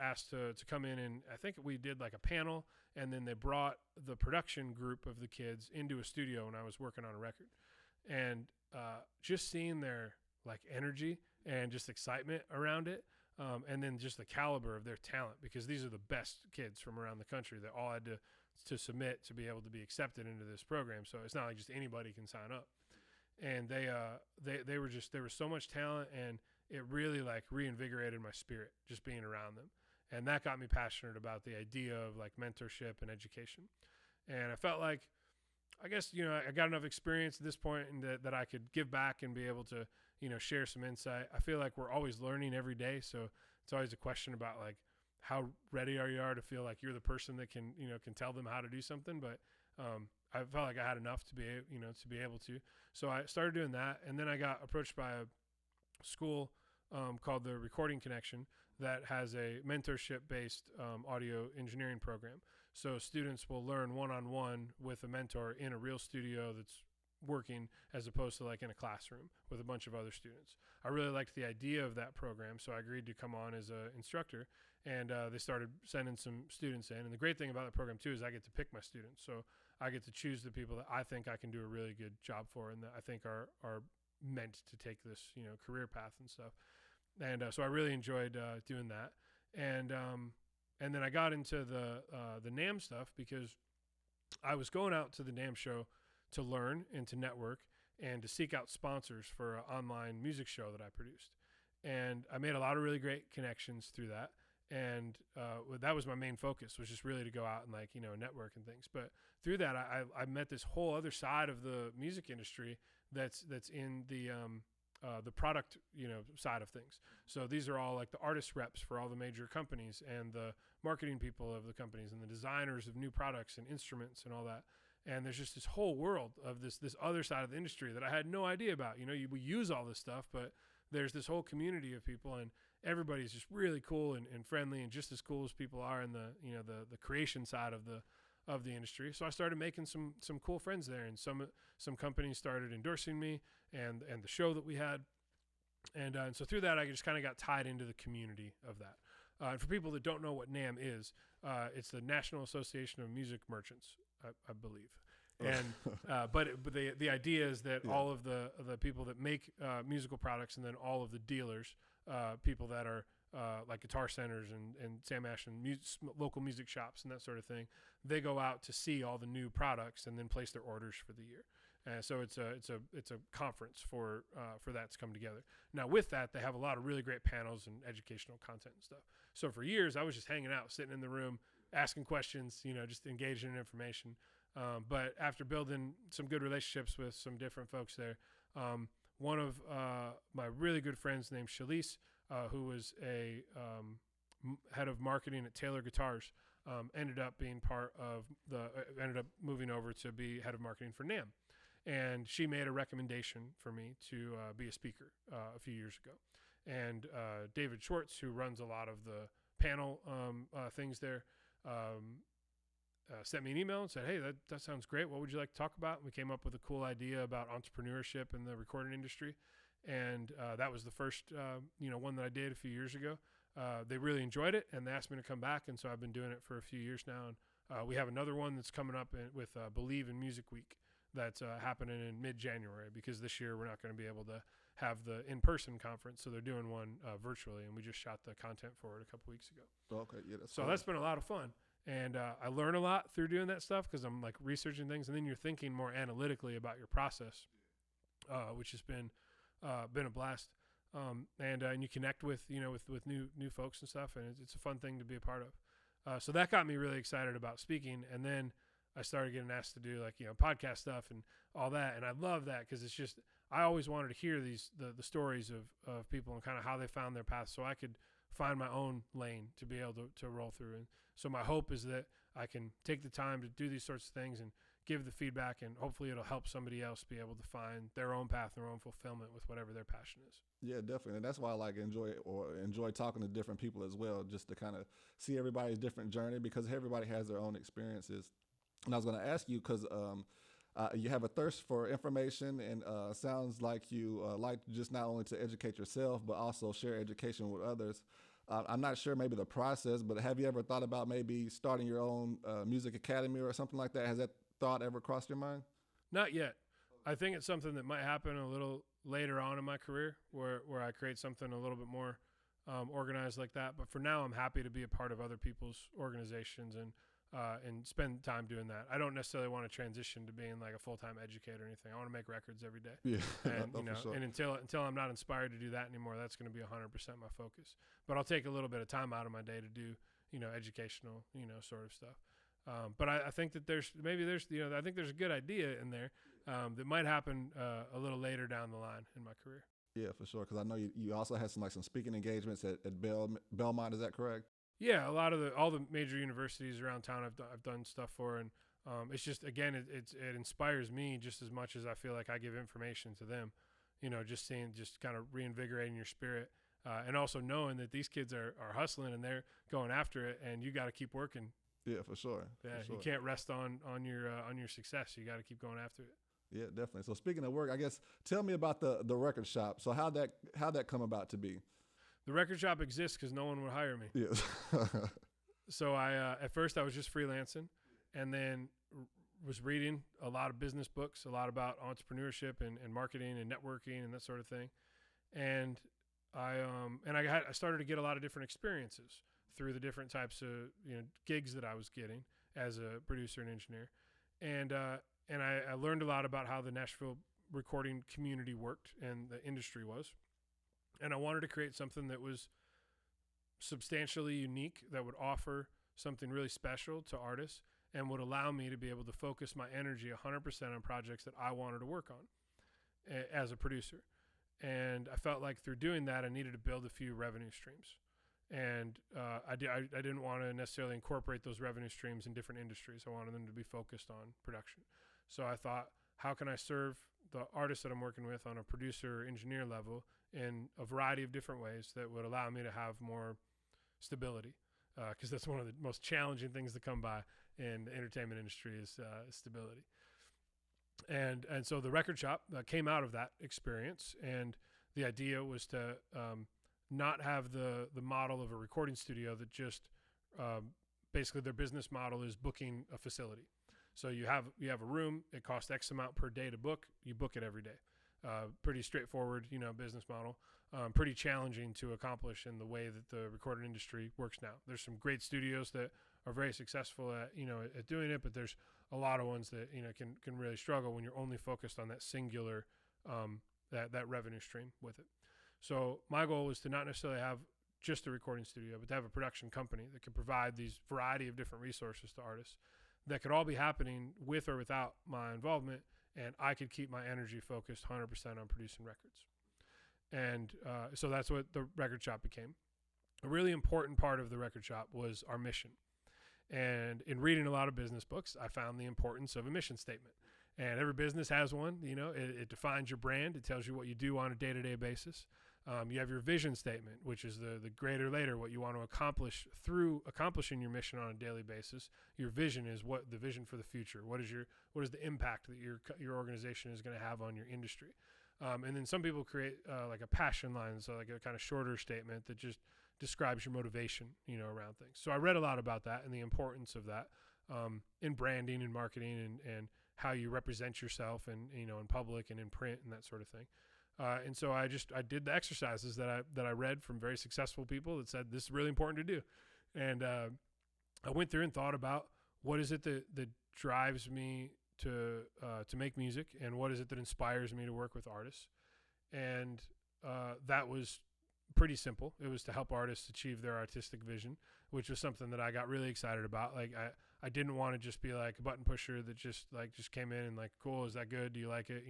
asked to come in, and I think we did like a panel, and then they brought the production group of the kids into a studio when I was working on a record. And just seeing their energy and just excitement around it, and then just the caliber of their talent, because these are the best kids from around the country that all had to submit to be able to be accepted into this program. So it's not like just anybody can sign up. And they were so much talent, and it really reinvigorated my spirit just being around them. And that got me passionate about the idea of mentorship and education. And I felt like, I guess, I got enough experience at this point that I could give back and be able to, share some insight. I feel like we're always learning every day. So it's always a question about how ready you are to feel like you're the person that can tell them how to do something. But I felt like I had enough to be able to. So I started doing that. And then I got approached by a school called the Recording Connection that has a mentorship-based audio engineering program. So students will learn one-on-one with a mentor in a real studio that's working, as opposed to in a classroom with a bunch of other students. I really liked the idea of that program, so I agreed to come on as an instructor, and they started sending some students in. And the great thing about the program too is I get to pick my students, so I get to choose the people that I think I can do a really good job for and that I think are meant to take this career path and stuff. And so I really enjoyed doing that. And then I got into the NAMM stuff because I was going out to the NAMM show to learn and to network and to seek out sponsors for an online music show that I produced. And I made a lot of really great connections through that. And that was my main focus, was just really to go out and network and things. But through that, I met this whole other side of the music industry that's in the product side of things. So these are all the artist reps for all the major companies and the marketing people of the companies and the designers of new products and instruments and all that. And there's just this whole world of this other side of the industry that I had no idea about. We use all this stuff, but there's this whole community of people, and everybody's just really cool and friendly and just as cool as people are in the creation side of the industry. So I started making some cool friends there, and some companies started endorsing me and the show that we had. And so through that, I just kind of got tied into the community of that. And for people that don't know what NAMM is, it's the National Association of Music Merchants, I believe. And but the idea is that all of the people that make musical products, and then all of the dealers, people that are like guitar centers and Sam Ashton local music shops and that sort of thing. They go out to see all the new products and then place their orders for the year. So it's a conference for that to come together. Now with that, they have a lot of really great panels and educational content and stuff. So for years, I was just hanging out, sitting in the room, asking questions, just engaging in information. But after building some good relationships with some different folks there, one of my really good friends named Shalise, who was a head of marketing at Taylor Guitars, ended up moving over to be head of marketing for NAMM. And she made a recommendation for me to be a speaker a few years ago. And David Schwartz, who runs a lot of the panel things there, sent me an email and said, hey, that sounds great. What would you like to talk about? And we came up with a cool idea about entrepreneurship in the recording industry. And that was the first one that I did a few years ago. They really enjoyed it, and they asked me to come back. And so I've been doing it for a few years now. And we have another one that's coming up with Believe in Music Week. That's happening in mid-January, because this year we're not going to be able to have the in-person conference, so they're doing one virtually, and we just shot the content for it a couple weeks ago. Okay, yeah, that's been a lot of fun, and I learn a lot through doing that stuff because I'm like researching things, and then you're thinking more analytically about your process, which has been a blast, and you connect with new folks and stuff, and it's a fun thing to be a part of. So that got me really excited about speaking, and then I started getting asked to do podcast stuff and all that. And I love that because it's just, I always wanted to hear the stories of people and kind of how they found their path so I could find my own lane to be able to roll through. And so my hope is that I can take the time to do these sorts of things and give the feedback, and hopefully it'll help somebody else be able to find their own path, their own fulfillment with whatever their passion is. Yeah, definitely. And that's why I enjoy talking to different people as well, just to kind of see everybody's different journey, because everybody has their own experiences. And I was going to ask you, because you have a thirst for information, and sounds like you like just not only to educate yourself, but also share education with others. I'm not sure maybe the process, but have you ever thought about maybe starting your own music academy or something like that? Has that thought ever crossed your mind? Not yet. I think it's something that might happen a little later on in my career, where I create something a little bit more organized like that. But for now, I'm happy to be a part of other people's organizations and spend time doing that. I don't necessarily want to transition to being like a full-time educator or anything. I want to make records every day. Yeah, and sure. And until I'm not inspired to do that anymore, that's going to be 100% my focus. But I'll take a little bit of time out of my day to do educational sort of stuff. But I think that there's I think there's a good idea in there that might happen a little later down the line in my career. Yeah, for sure. Because I know you also had some speaking engagements at Belmont. Is that correct? Yeah, all the major universities around town I've done stuff for, and it's just, again, it inspires me just as much as I feel like I give information to them. Just kind of reinvigorating your spirit, and also knowing that these kids are hustling and they're going after it, and you got to keep working. Yeah, for sure. Yeah, for sure. You can't rest on your success. You got to keep going after it. Yeah, definitely. So speaking of work, I guess tell me about the record shop. So how'd that come about to be? The record shop exists because no one would hire me. Yes. So at first I was just freelancing, and then was reading a lot of business books, a lot about entrepreneurship and marketing and networking and that sort of thing. And I started to get a lot of different experiences through the different types of gigs that I was getting as a producer and engineer. And I learned a lot about how the Nashville recording community worked and the industry was. And I wanted to create something that was substantially unique, that would offer something really special to artists and would allow me to be able to focus my energy 100% on projects that I wanted to work on as a producer. And I felt like through doing that, I needed to build a few revenue streams. And I didn't want to necessarily incorporate those revenue streams in different industries. I wanted them to be focused on production. So I thought, how can I serve the artists that I'm working with on a producer or engineer level in a variety of different ways that would allow me to have more stability? Because that's one of the most challenging things to come by in the entertainment industry is stability. And so the record shop came out of that experience, and the idea was to not have the model of a recording studio that just basically their business model is booking a facility. So you have a room, it costs X amount per day to book, you book it every day. Pretty straightforward, business model. Pretty challenging to accomplish in the way that the recording industry works now. There's some great studios that are very successful at doing it, but there's a lot of ones that can really struggle when you're only focused on that singular that revenue stream with it. So my goal was to not necessarily have just a recording studio, but to have a production company that could provide these variety of different resources to artists that could all be happening with or without my involvement, and I could keep my energy focused 100% on producing records. And so that's what the record shop became. A really important part of the record shop was our mission. And in reading a lot of business books, I found the importance of a mission statement. And every business has one. It defines your brand. It tells you what you do on a day-to-day basis. You have your vision statement, which is the greater later, what you want to accomplish through accomplishing your mission on a daily basis. Your vision is what the vision for the future. What is the impact that your organization is going to have on your industry? And then some people create like a passion line, so like a kind of shorter statement that just describes your motivation, around things. So I read a lot about that and the importance of that in branding and marketing and how you represent yourself and in public and in print and that sort of thing. And so I did the exercises that I read from very successful people that said this is really important to do. And I went through and thought about what is it that drives me to make music, and what is it that inspires me to work with artists. And that was pretty simple. It was to help artists achieve their artistic vision, which was something that I got really excited about. Like I didn't want to just be like a button pusher that just came in and like, cool, is that good? Do you like it?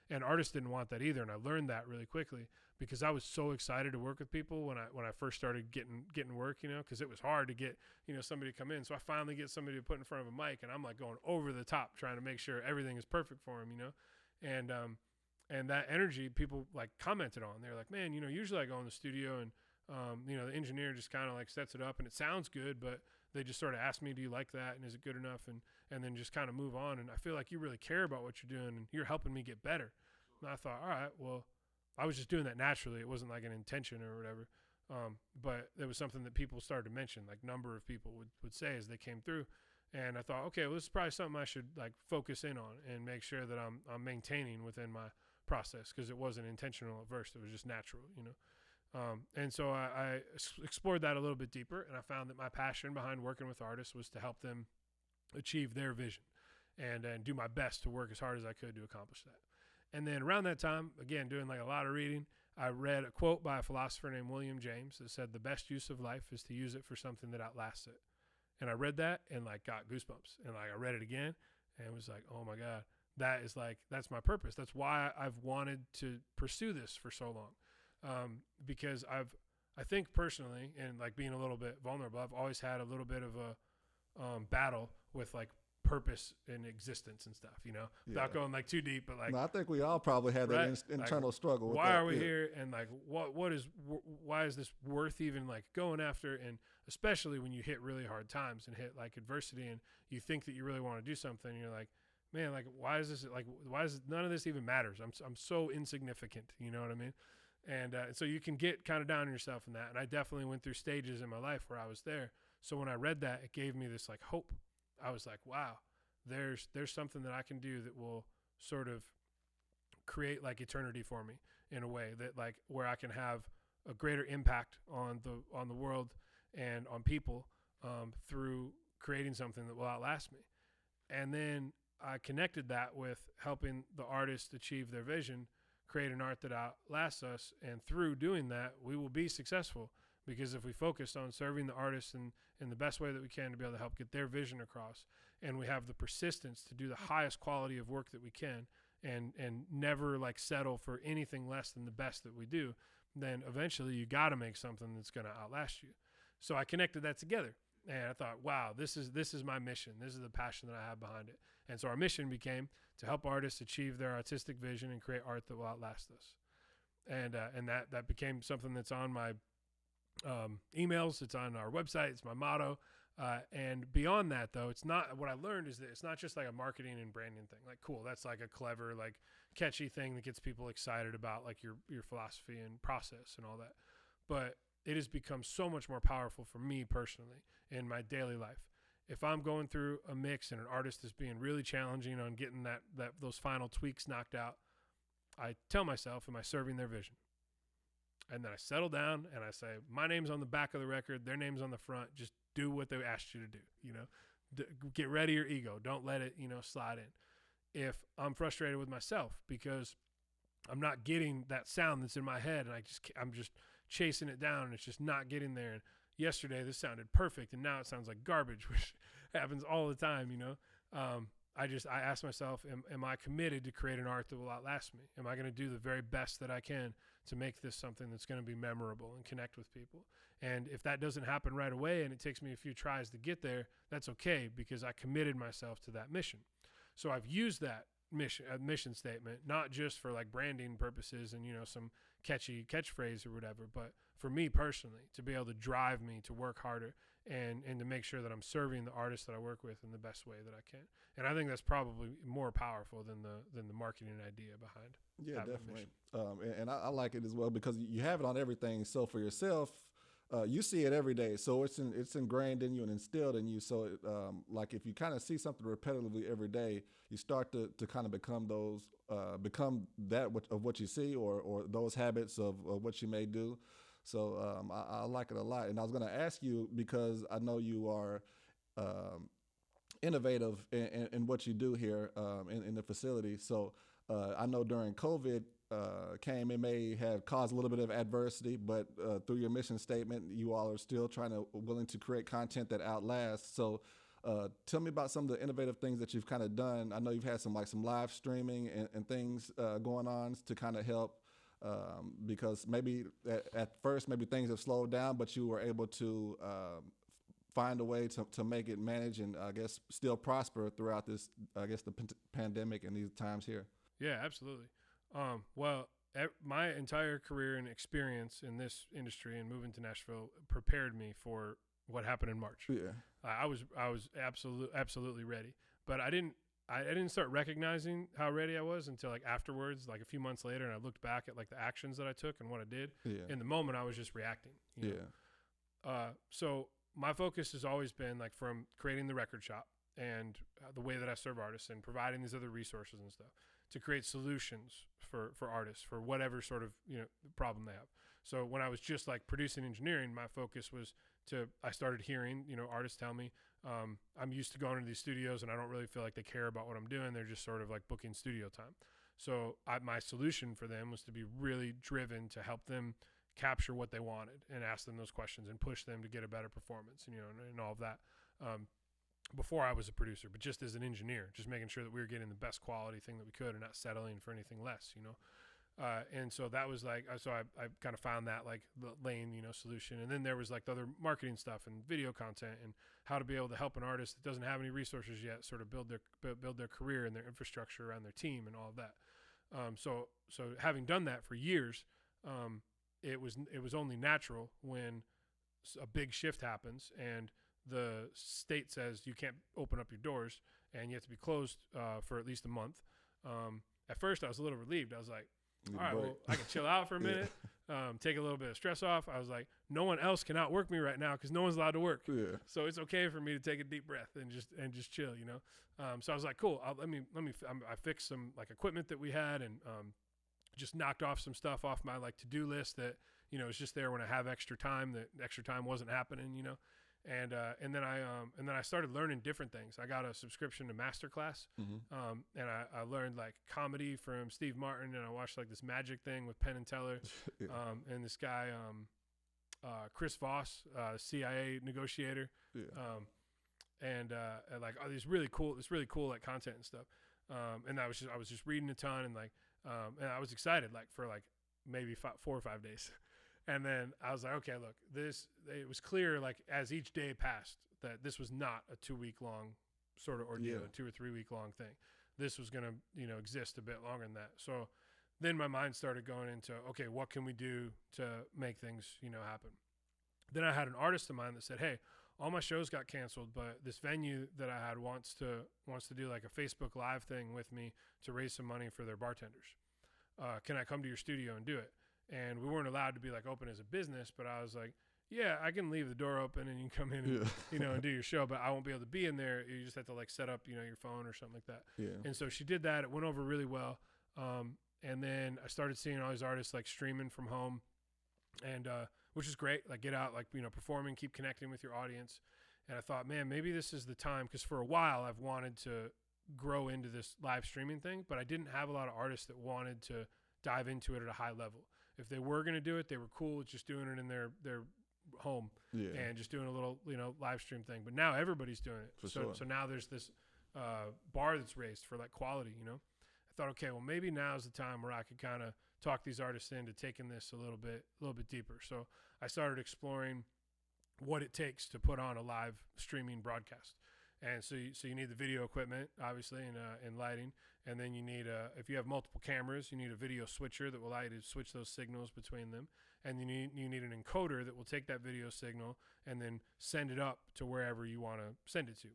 And artists didn't want that either. And I learned that really quickly because I was so excited to work with people when I first started getting work, because it was hard to get, somebody to come in. So I finally get somebody to put in front of a mic, and I'm like going over the top trying to make sure everything is perfect for them, and that energy people like commented on. They're like, man, usually I go in the studio and, the engineer just kind of like sets it up and it sounds good, but they just sort of ask me, do you like that? And is it good enough? And then just kind of move on. And I feel like you really care about what you're doing and you're helping me get better. And I thought, all right, well, I was just doing that naturally. It wasn't like an intention or whatever. But it was something that people started to mention, like number of people would say as they came through. And I thought, okay, well, this is probably something I should like focus in on and make sure that I'm maintaining within my process, because it wasn't intentional at first. It was just natural, and so I explored that a little bit deeper, and I found that my passion behind working with artists was to help them achieve their vision and do my best to work as hard as I could to accomplish that. And then around that time, again, doing like a lot of reading, I read a quote by a philosopher named William James that said, the best use of life is to use it for something that outlasts it. And I read that and like got goosebumps, and like I read it again and was like, oh my God, that's my purpose. That's why I've wanted to pursue this for so long. Because I think personally, and like being a little bit vulnerable, I've always had a little bit of a battle with like purpose in existence and stuff, without going like too deep, but like, no, I think we all probably had that internal like, struggle with why that. Are we here? And like, why is this worth even like going after? And especially when you hit really hard times and hit like adversity and you think that you really want to do something, you're like, man, like, why is none of this even matters? I'm so insignificant. You know what I mean? And so you can get kind of down on yourself in that. And I definitely went through stages in my life where I was there. So when I read that, it gave me this like hope. I was like, wow, there's something that I can do that will sort of create like eternity for me in a way that like where I can have a greater impact on the world and on people through creating something that will outlast me. And then I connected that with helping the artist achieve their vision, create an art that outlasts us. And through doing that, we will be successful, because if we focus on serving the artists in the best way that we can to be able to help get their vision across, and we have the persistence to do the highest quality of work that we can and never like settle for anything less than the best that we do, then eventually you got to make something that's going to outlast you. So I connected that together. And I thought, wow, this is my mission. This is the passion that I have behind it. And so our mission became to help artists achieve their artistic vision and create art that will outlast us. And that became something that's on my emails. It's on our website. It's my motto. And beyond that, though, it's not. What I learned is that it's not just like a marketing and branding thing. Like, cool, that's like a clever, like catchy thing that gets people excited about like your philosophy and process and all that. But it has become so much more powerful for me personally in my daily life. If I'm going through a mix and an artist is being really challenging on getting those final tweaks knocked out, I tell myself, am I serving their vision? And then I settle down and I say, my name's on the back of the record, their name's on the front. Just do what they asked you to do, you know. Get rid of your ego. Don't let it, you know, slide in. If I'm frustrated with myself because I'm not getting that sound that's in my head and I'm just chasing it down and it's just not getting there. And yesterday this sounded perfect and now it sounds like garbage, which happens all the time, you know. I ask myself, am I committed to create an art that will outlast me? Am I going to do the very best that I can to make this something that's going to be memorable and connect with people? And if that doesn't happen right away and it takes me a few tries to get there, that's okay because I committed myself to that mission. So I've used that mission statement, not just for like branding purposes and, you know, some catchy catchphrase or whatever, but for me personally, to be able to drive me to work harder and to make sure that I'm serving the artists that I work with in the best way that I can. And I think that's probably more powerful than the marketing idea behind. Yeah, definitely. And I like it as well because you have it on everything. So for yourself, you see it every day. So it's ingrained in you and instilled in you. So like if you kind of see something repetitively every day, you start to kind of become that of what you see or those habits of what you may do. So I like it a lot. And I was going to ask you, because I know you are innovative in what you do here in the facility. So I know during COVID it may have caused a little bit of adversity, but through your mission statement, you all are still willing to create content that outlasts. So tell me about some of the innovative things that you've kind of done. I know you've had some live streaming and things going on to kind of help. Because maybe at first, maybe things have slowed down, but you were able to find a way to make it manage and I guess still prosper throughout this, I guess, the pandemic and these times here. Yeah, absolutely. Well, my entire career and experience in this industry and moving to Nashville prepared me for what happened in March. Yeah, I was absolutely ready, but I didn't start recognizing how ready I was until like afterwards, like a few months later, and I looked back at like the actions that I took and what I did. Yeah. In the moment, I was just reacting. You know? So my focus has always been like from creating the record shop and the way that I serve artists and providing these other resources and stuff to create solutions for artists for whatever sort of, you know, problem they have. So when I was just like producing engineering, my focus was I started hearing, you know, artists tell me, I'm used to going into these studios and I don't really feel like they care about what I'm doing. They're just sort of like booking studio time. So my solution for them was to be really driven to help them capture what they wanted and ask them those questions and push them to get a better performance and, you know, and all of that. Before I was a producer, but just as an engineer, just making sure that we were getting the best quality thing that we could and not settling for anything less, you know? And so that was like, so I kind of found that like the lane, you know, solution. And then there was like the other marketing stuff and video content and how to be able to help an artist that doesn't have any resources yet sort of build their career and their infrastructure around their team and all of that. So having done that for years, it was only natural when a big shift happens and the state says you can't open up your doors and you have to be closed for at least a month. At first I was a little relieved. I was like, all right, well, I can chill out for a minute, take a little bit of stress off. I was like, no one else can outwork me right now because no one's allowed to work. Yeah. So it's okay for me to take a deep breath and just chill, you know? So I was like, cool. I fixed some like equipment that we had and just knocked off some stuff off my like to-do list that, you know, is just there when I have extra time. That extra time wasn't happening, you know? And then I started learning different things. I got a subscription to Masterclass, and I learned like comedy from Steve Martin, and I watched like this magic thing with Penn and Teller, and this guy, Chris Voss, CIA negotiator, and like this really cool like content and stuff. And I was just reading a ton and like, and I was excited like for like maybe 4 or 5 days. And then I was like, okay, look, it was clear, like, as each day passed, that this was not a 2-week long sort of ordeal, a 2 or 3 week long thing. This was going to, you know, exist a bit longer than that. So then my mind started going into, okay, what can we do to make things, you know, happen? Then I had an artist of mine that said, hey, all my shows got canceled, but this venue that I had wants to do like a Facebook Live thing with me to raise some money for their bartenders. Can I come to your studio and do it? And we weren't allowed to be like open as a business, but I was like, yeah, I can leave the door open and you can come in and, you know, and do your show, but I won't be able to be in there. You just have to like set up, you know, your phone or something like that. Yeah. And so she did that. It went over really well. And then I started seeing all these artists like streaming from home, and which is great. Like get out, like, you know, performing, keep connecting with your audience. And I thought, man, maybe this is the time, because for a while I've wanted to grow into this live streaming thing, but I didn't have a lot of artists that wanted to dive into it at a high level. If they were going to do it, they were cool with just doing it in their home and just doing a little, you know, live stream thing. But now everybody's doing it. So now there's this bar that's raised for like quality, you know. I thought, okay, well, maybe now's the time where I could kind of talk these artists into taking this a little bit deeper. So I started exploring what it takes to put on a live streaming broadcast. And so you need the video equipment, obviously, and lighting. And then you need, if you have multiple cameras, you need a video switcher that will allow you to switch those signals between them. And you need an encoder that will take that video signal and then send it up to wherever you want to send it to.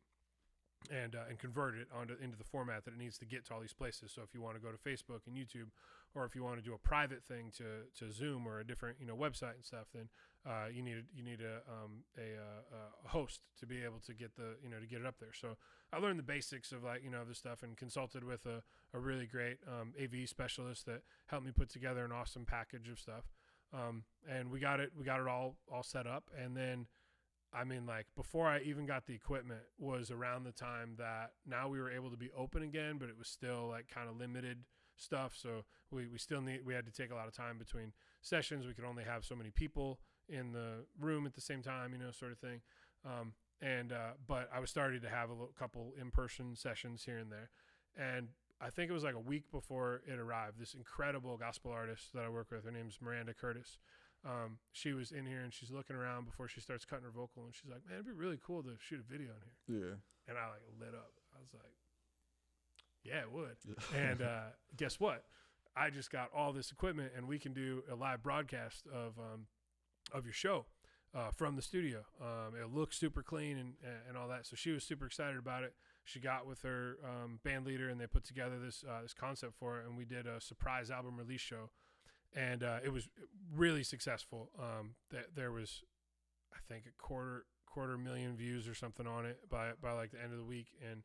And convert it into the format that it needs to get to all these places. So if you want to go to Facebook and YouTube, or if you want to do a private thing to Zoom or a different, you know, website and stuff, then you need a host to be able to get to get it up there. So I learned the basics of, like, you know, this stuff, and consulted with a really great AV specialist that helped me put together an awesome package of stuff. And we got it all set up. And then, I mean, like, before I even got the equipment was around the time that now we were able to be open again, but it was still like kind of limited stuff. So we had to take a lot of time between sessions. We could only have so many people in the room at the same time, you know, sort of thing. But I was starting to have a couple in-person sessions here and there. And I think it was like a week before it arrived, this incredible gospel artist that I work with, her name's Miranda Curtis. She was in here, and she's looking around before she starts cutting her vocal, and she's like, man, it'd be really cool to shoot a video in here. Yeah. And I like lit up. I was like, yeah, it would. Yeah. And guess what? I just got all this equipment, and we can do a live broadcast of your show from the studio. It looks super clean and all that. So she was super excited about it. She got with her band leader, and they put together this concept for it, and we did a surprise album release show. And it was really successful. There was, I think, a quarter million views or something on it by like the end of the week, and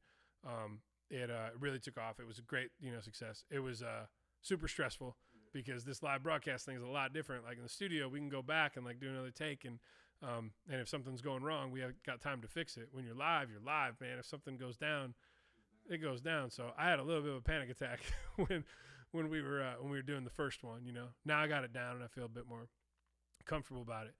it really took off. It was a great, you know, success. It was super stressful because this live broadcast thing is a lot different. Like in the studio, we can go back and like do another take, and if something's going wrong, we have got time to fix it. When you're live, man. If something goes down, it goes down. So I had a little bit of a panic attack when we were doing the first one, you know. Now I got it down, and I feel a bit more comfortable about it.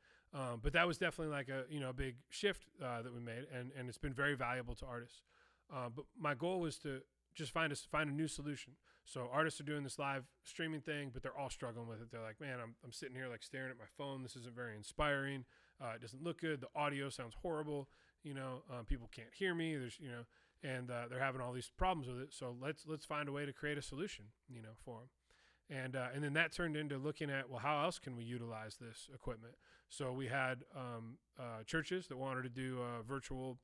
But that was definitely like a big shift that we made, and it's been very valuable to artists. But my goal was to just find a new solution. So artists are doing this live streaming thing, but they're all struggling with it. They're like, man, I'm sitting here like staring at my phone. This isn't very inspiring. It doesn't look good. The audio sounds horrible. You know, people can't hear me. And they're having all these problems with it. So let's find a way to create a solution, you know, for them. And then that turned into looking at, well, how else can we utilize this equipment? So we had churches that wanted to do virtual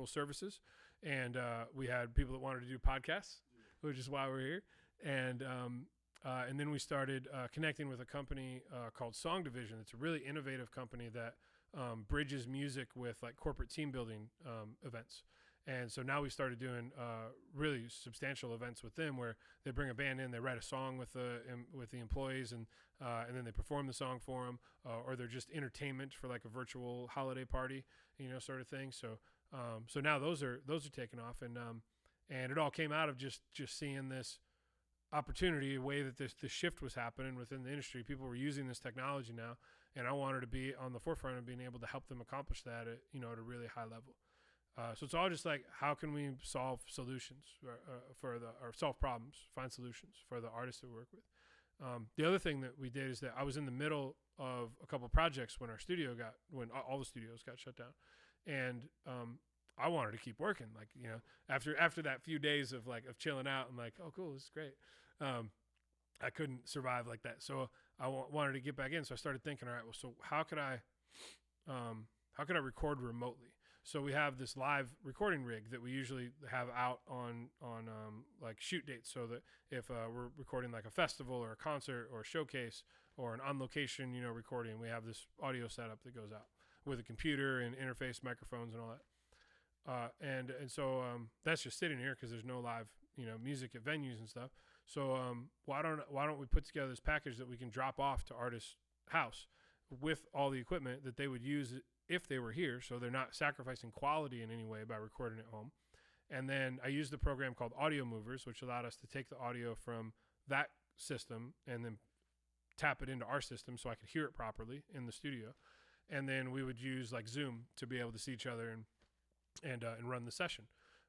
services, and we had people that wanted to do podcasts, which is why we're here. And then we started connecting with a company called Song Division. It's a really innovative company that bridges music with like corporate team building events. And so now we started doing really substantial events with them, where they bring a band in, they write a song with the employees, and then they perform the song for them, or they're just entertainment for like a virtual holiday party, you know, sort of thing. So now those are taking off, and it all came out of just seeing this opportunity, a way that this shift was happening within the industry. People were using this technology now, and I wanted to be on the forefront of being able to help them accomplish that at a really high level. So it's all just like, how can we solve solutions or solve problems, find solutions for the artists that we work with. The other thing that we did is that I was in the middle of a couple of projects when when all the studios got shut down, and I wanted to keep working. Like, you know, after that few days of chilling out, I'm like, oh, cool, this is great. I couldn't survive like that, so I wanted to get back in. So I started thinking, all right, well, so how could I record remotely? So we have this live recording rig that we usually have out on like shoot dates, so that if we're recording like a festival or a concert or a showcase or an on location, recording, we have this audio setup that goes out with a computer and interface microphones and all that. And so that's just sitting here because there's no live music at venues and stuff. So why don't we put together this package that we can drop off to artists' house with all the equipment that they would use if they were here, so they're not sacrificing quality in any way by recording at home. And then I used a program called Audio Movers, which allowed us to take the audio from that system and then tap it into our system so I could hear it properly in the studio. And then we would use like Zoom to be able to see each other and run the session.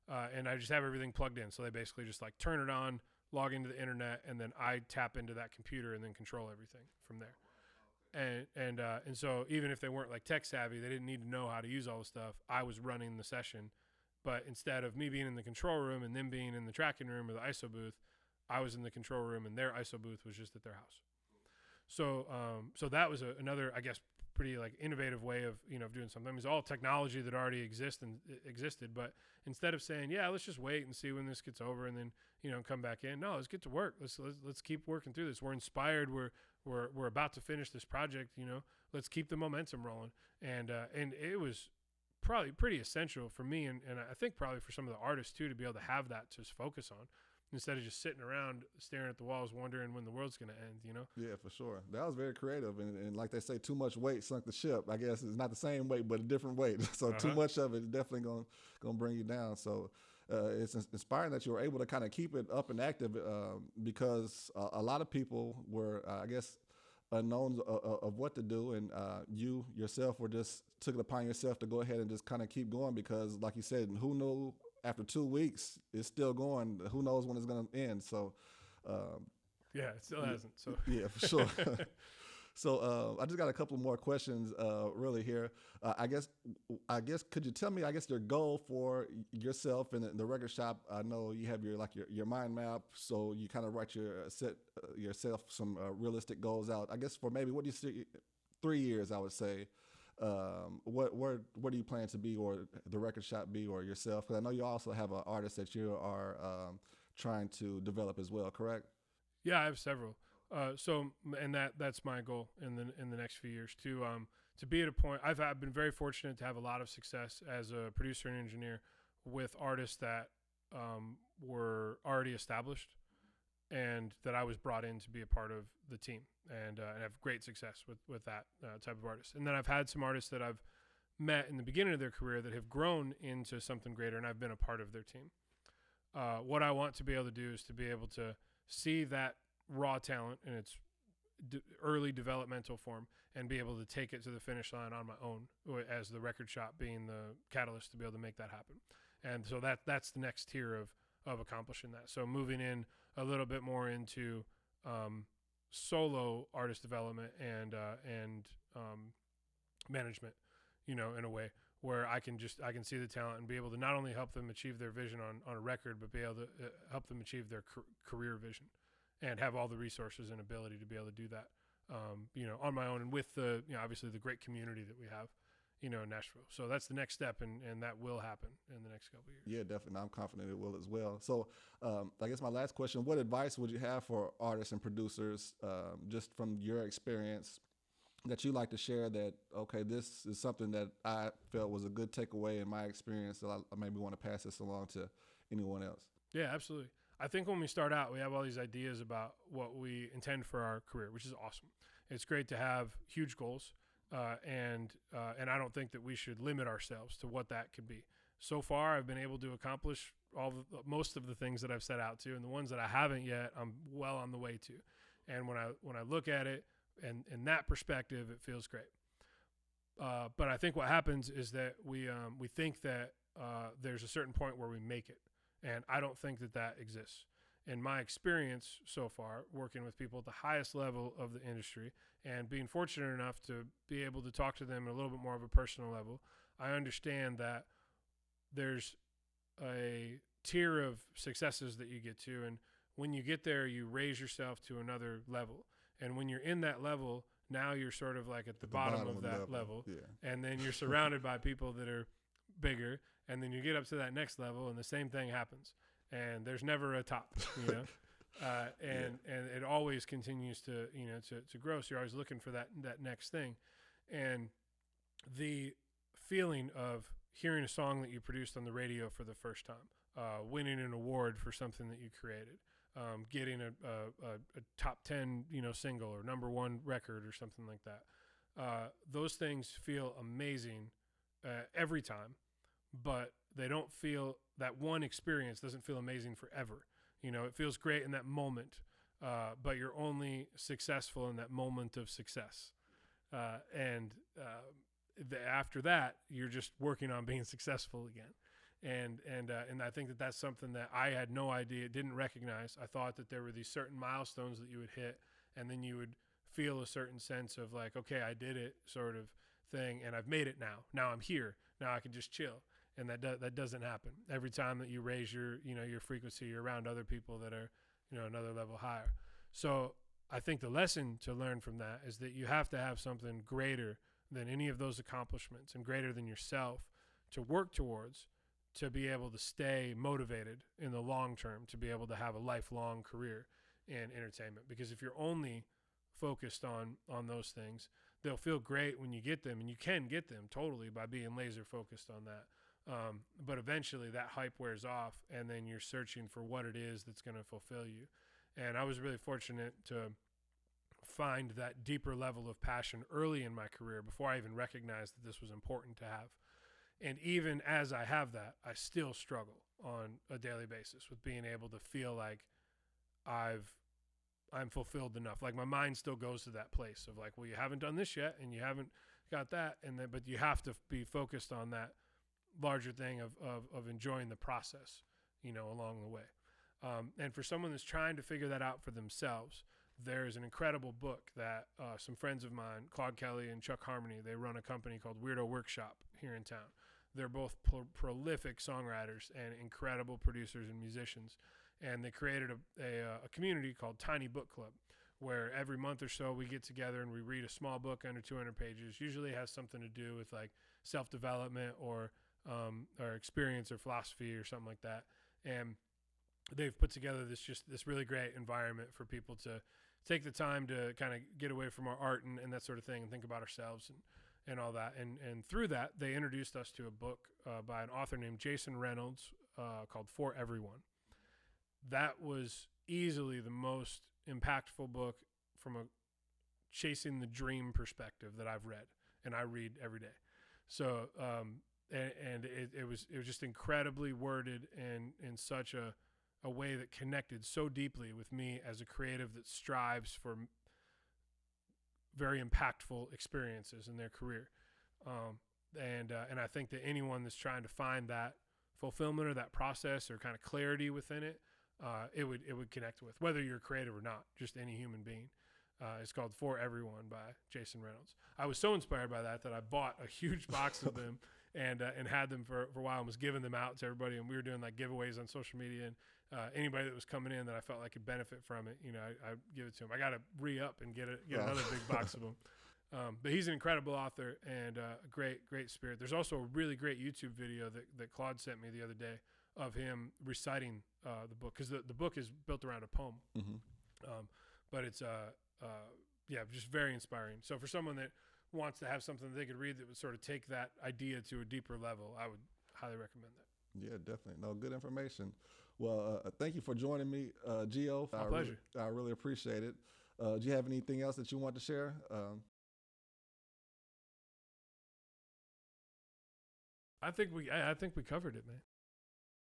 And I just have everything plugged in. So they basically just like turn it on, log into the internet, and then I tap into that computer and then control everything from there. And so even if they weren't like tech savvy, they didn't need to know how to use all the stuff. I was running the session, but instead of me being in the control room and them being in the tracking room or the ISO booth, I was in the control room and their ISO booth was just at their house. So that was another, I guess, pretty like innovative way of doing something. I mean, it's all technology that already existed, but instead of saying, yeah, let's just wait and see when this gets over and then come back in. No, let's get to work. Let's keep working through this. We're inspired. We're about to finish this project. Let's keep the momentum rolling. And it was probably pretty essential for me and I think probably for some of the artists too to be able to have that to focus on, instead of just sitting around staring at the walls wondering when the world's going to end, Yeah, for sure. That was very creative. And like they say, too much weight sunk the ship. I guess it's not the same weight, but a different weight. So too much of it is definitely going to bring you down. So it's inspiring that you were able to kind of keep it up and active because a lot of people were, I guess, unknowns of what to do. And you yourself took it upon yourself to go ahead and just kind of keep going because, like you said, who knew after 2 weeks, it's still going. Who knows when it's going to end? So, yeah, it still hasn't. So yeah, for sure. So I just got a couple more questions really here. I guess could you tell me your goal for yourself and the record shop? I know you have your mind map, so you kind of write yourself some realistic goals out. I guess for maybe what do you see 3 years, I would say. Where do you plan to be, or the record shop be, or yourself? Because I know you also have an artist that you are trying to develop as well, correct? Yeah, I have several. And that's my goal in the next few years to be at a point. I've been very fortunate to have a lot of success as a producer and engineer with artists that were already established and that I was brought in to be a part of the team and have great success with that type of artist. And then I've had some artists that I've met in the beginning of their career that have grown into something greater, and I've been a part of their team. What I want to be able to do is to be able to see that raw talent in its early developmental form and be able to take it to the finish line on my own, as the record shop being the catalyst to be able to make that happen. And so that's the next tier of accomplishing that. So moving in a little bit more into solo artist development and management, in a way where I can see the talent and be able to not only help them achieve their vision on a record, but be able to help them achieve their career vision and have all the resources and ability to be able to do that, on my own and with the, obviously the great community that we have, in Nashville. So that's the next step, and that will happen in the next couple of years. Yeah, definitely. I'm confident it will as well. So I guess my last question, what advice would you have for artists and producers, just from your experience, that you like to share that, okay, this is something that I felt was a good takeaway in my experience that I maybe want to pass this along to anyone else? Yeah, absolutely. I think when we start out, we have all these ideas about what we intend for our career, which is awesome. It's great to have huge goals, and I don't think that we should limit ourselves to what that could be. So far, I've been able to accomplish most of the things that I've set out to, and the ones that I haven't yet, I'm well on the way to. And when I look at it, and in that perspective, it feels great. But I think what happens is that we think that there's a certain point where we make it. And I don't think that exists. In my experience so far, working with people at the highest level of the industry and being fortunate enough to be able to talk to them at a little bit more of a personal level, I understand that there's a tier of successes that you get to. And when you get there, you raise yourself to another level. And when you're in that level, now you're sort of like at the bottom of that level. Yeah. And then you're surrounded by people that are bigger, and then you get up to that next level and the same thing happens, and there's never a top, and it always continues to grow. So you're always looking for that next thing. And the feeling of hearing a song that you produced on the radio for the first time, winning an award for something that you created, getting a top 10, single or number one record or something like that. Those things feel amazing every time, but they don't feel, that one experience doesn't feel amazing forever. It feels great in that moment, but you're only successful in that moment of success. After that, you're just working on being successful again. And I think that that's something that I had no idea, didn't recognize. I thought that there were these certain milestones that you would hit, and then you would feel a certain sense of like, okay, I did it, sort of thing, and I've made it now. Now I'm here. Now I can just chill. And that doesn't happen. Every time that you raise your frequency, you're around other people that are, another level higher. So I think the lesson to learn from that is that you have to have something greater than any of those accomplishments and greater than yourself to work towards, to be able to stay motivated in the long term, to be able to have a lifelong career in entertainment. Because if you're only focused on those things, they'll feel great when you get them, and you can get them totally by being laser focused on that. But eventually that hype wears off, and then you're searching for what it is that's going to fulfill you. And I was really fortunate to find that deeper level of passion early in my career before I even recognized that this was important to have. And even as I have that, I still struggle on a daily basis with being able to feel like I'm fulfilled enough. Like my mind still goes to that place of like, well, you haven't done this yet, and you haven't got that, but you have to be focused on that larger thing of enjoying the process, along the way. And for someone that's trying to figure that out for themselves, there's an incredible book that some friends of mine, Claude Kelly and Chuck Harmony, they run a company called Weirdo Workshop here in town. They're both prolific songwriters and incredible producers and musicians. And they created a community called Tiny Book Club, where every month or so we get together and we read a small book under 200 pages. Usually it has something to do with like self-development or experience or philosophy or something like that. And they've put together this really great environment for people to take the time to kind of get away from our art and that sort of thing and think about ourselves and all that. And through that, they introduced us to a book by an author named Jason Reynolds called For Everyone. That was easily the most impactful book from a chasing the dream perspective that I've read, and I read every day. So, and it was just incredibly worded and in such a way that connected so deeply with me as a creative that strives for very impactful experiences in their career. And I think that anyone that's trying to find that fulfillment or that process or kind of clarity within it, it would connect with, whether you're creative or not, just any human being. It's called For Everyone by Jason Reynolds. I was so inspired by that I bought a huge box of them and had them for a while and was giving them out to everybody. And we were doing like giveaways on social media, and anybody that was coming in that I felt like could benefit from it, I give it to him. I got to re-up and get another big box of them. But he's an incredible author and a great spirit. There's also a really great YouTube video that Claude sent me the other day of him reciting the book, because the book is built around a poem. Mm-hmm. But it's just very inspiring. So for someone that wants to have something that they could read that would sort of take that idea to a deeper level, I would highly recommend that. Yeah, definitely. No, good information. Well, thank you for joining me, Gio. My pleasure. I really appreciate it. Do you have anything else that you want to share? I think we covered it, man.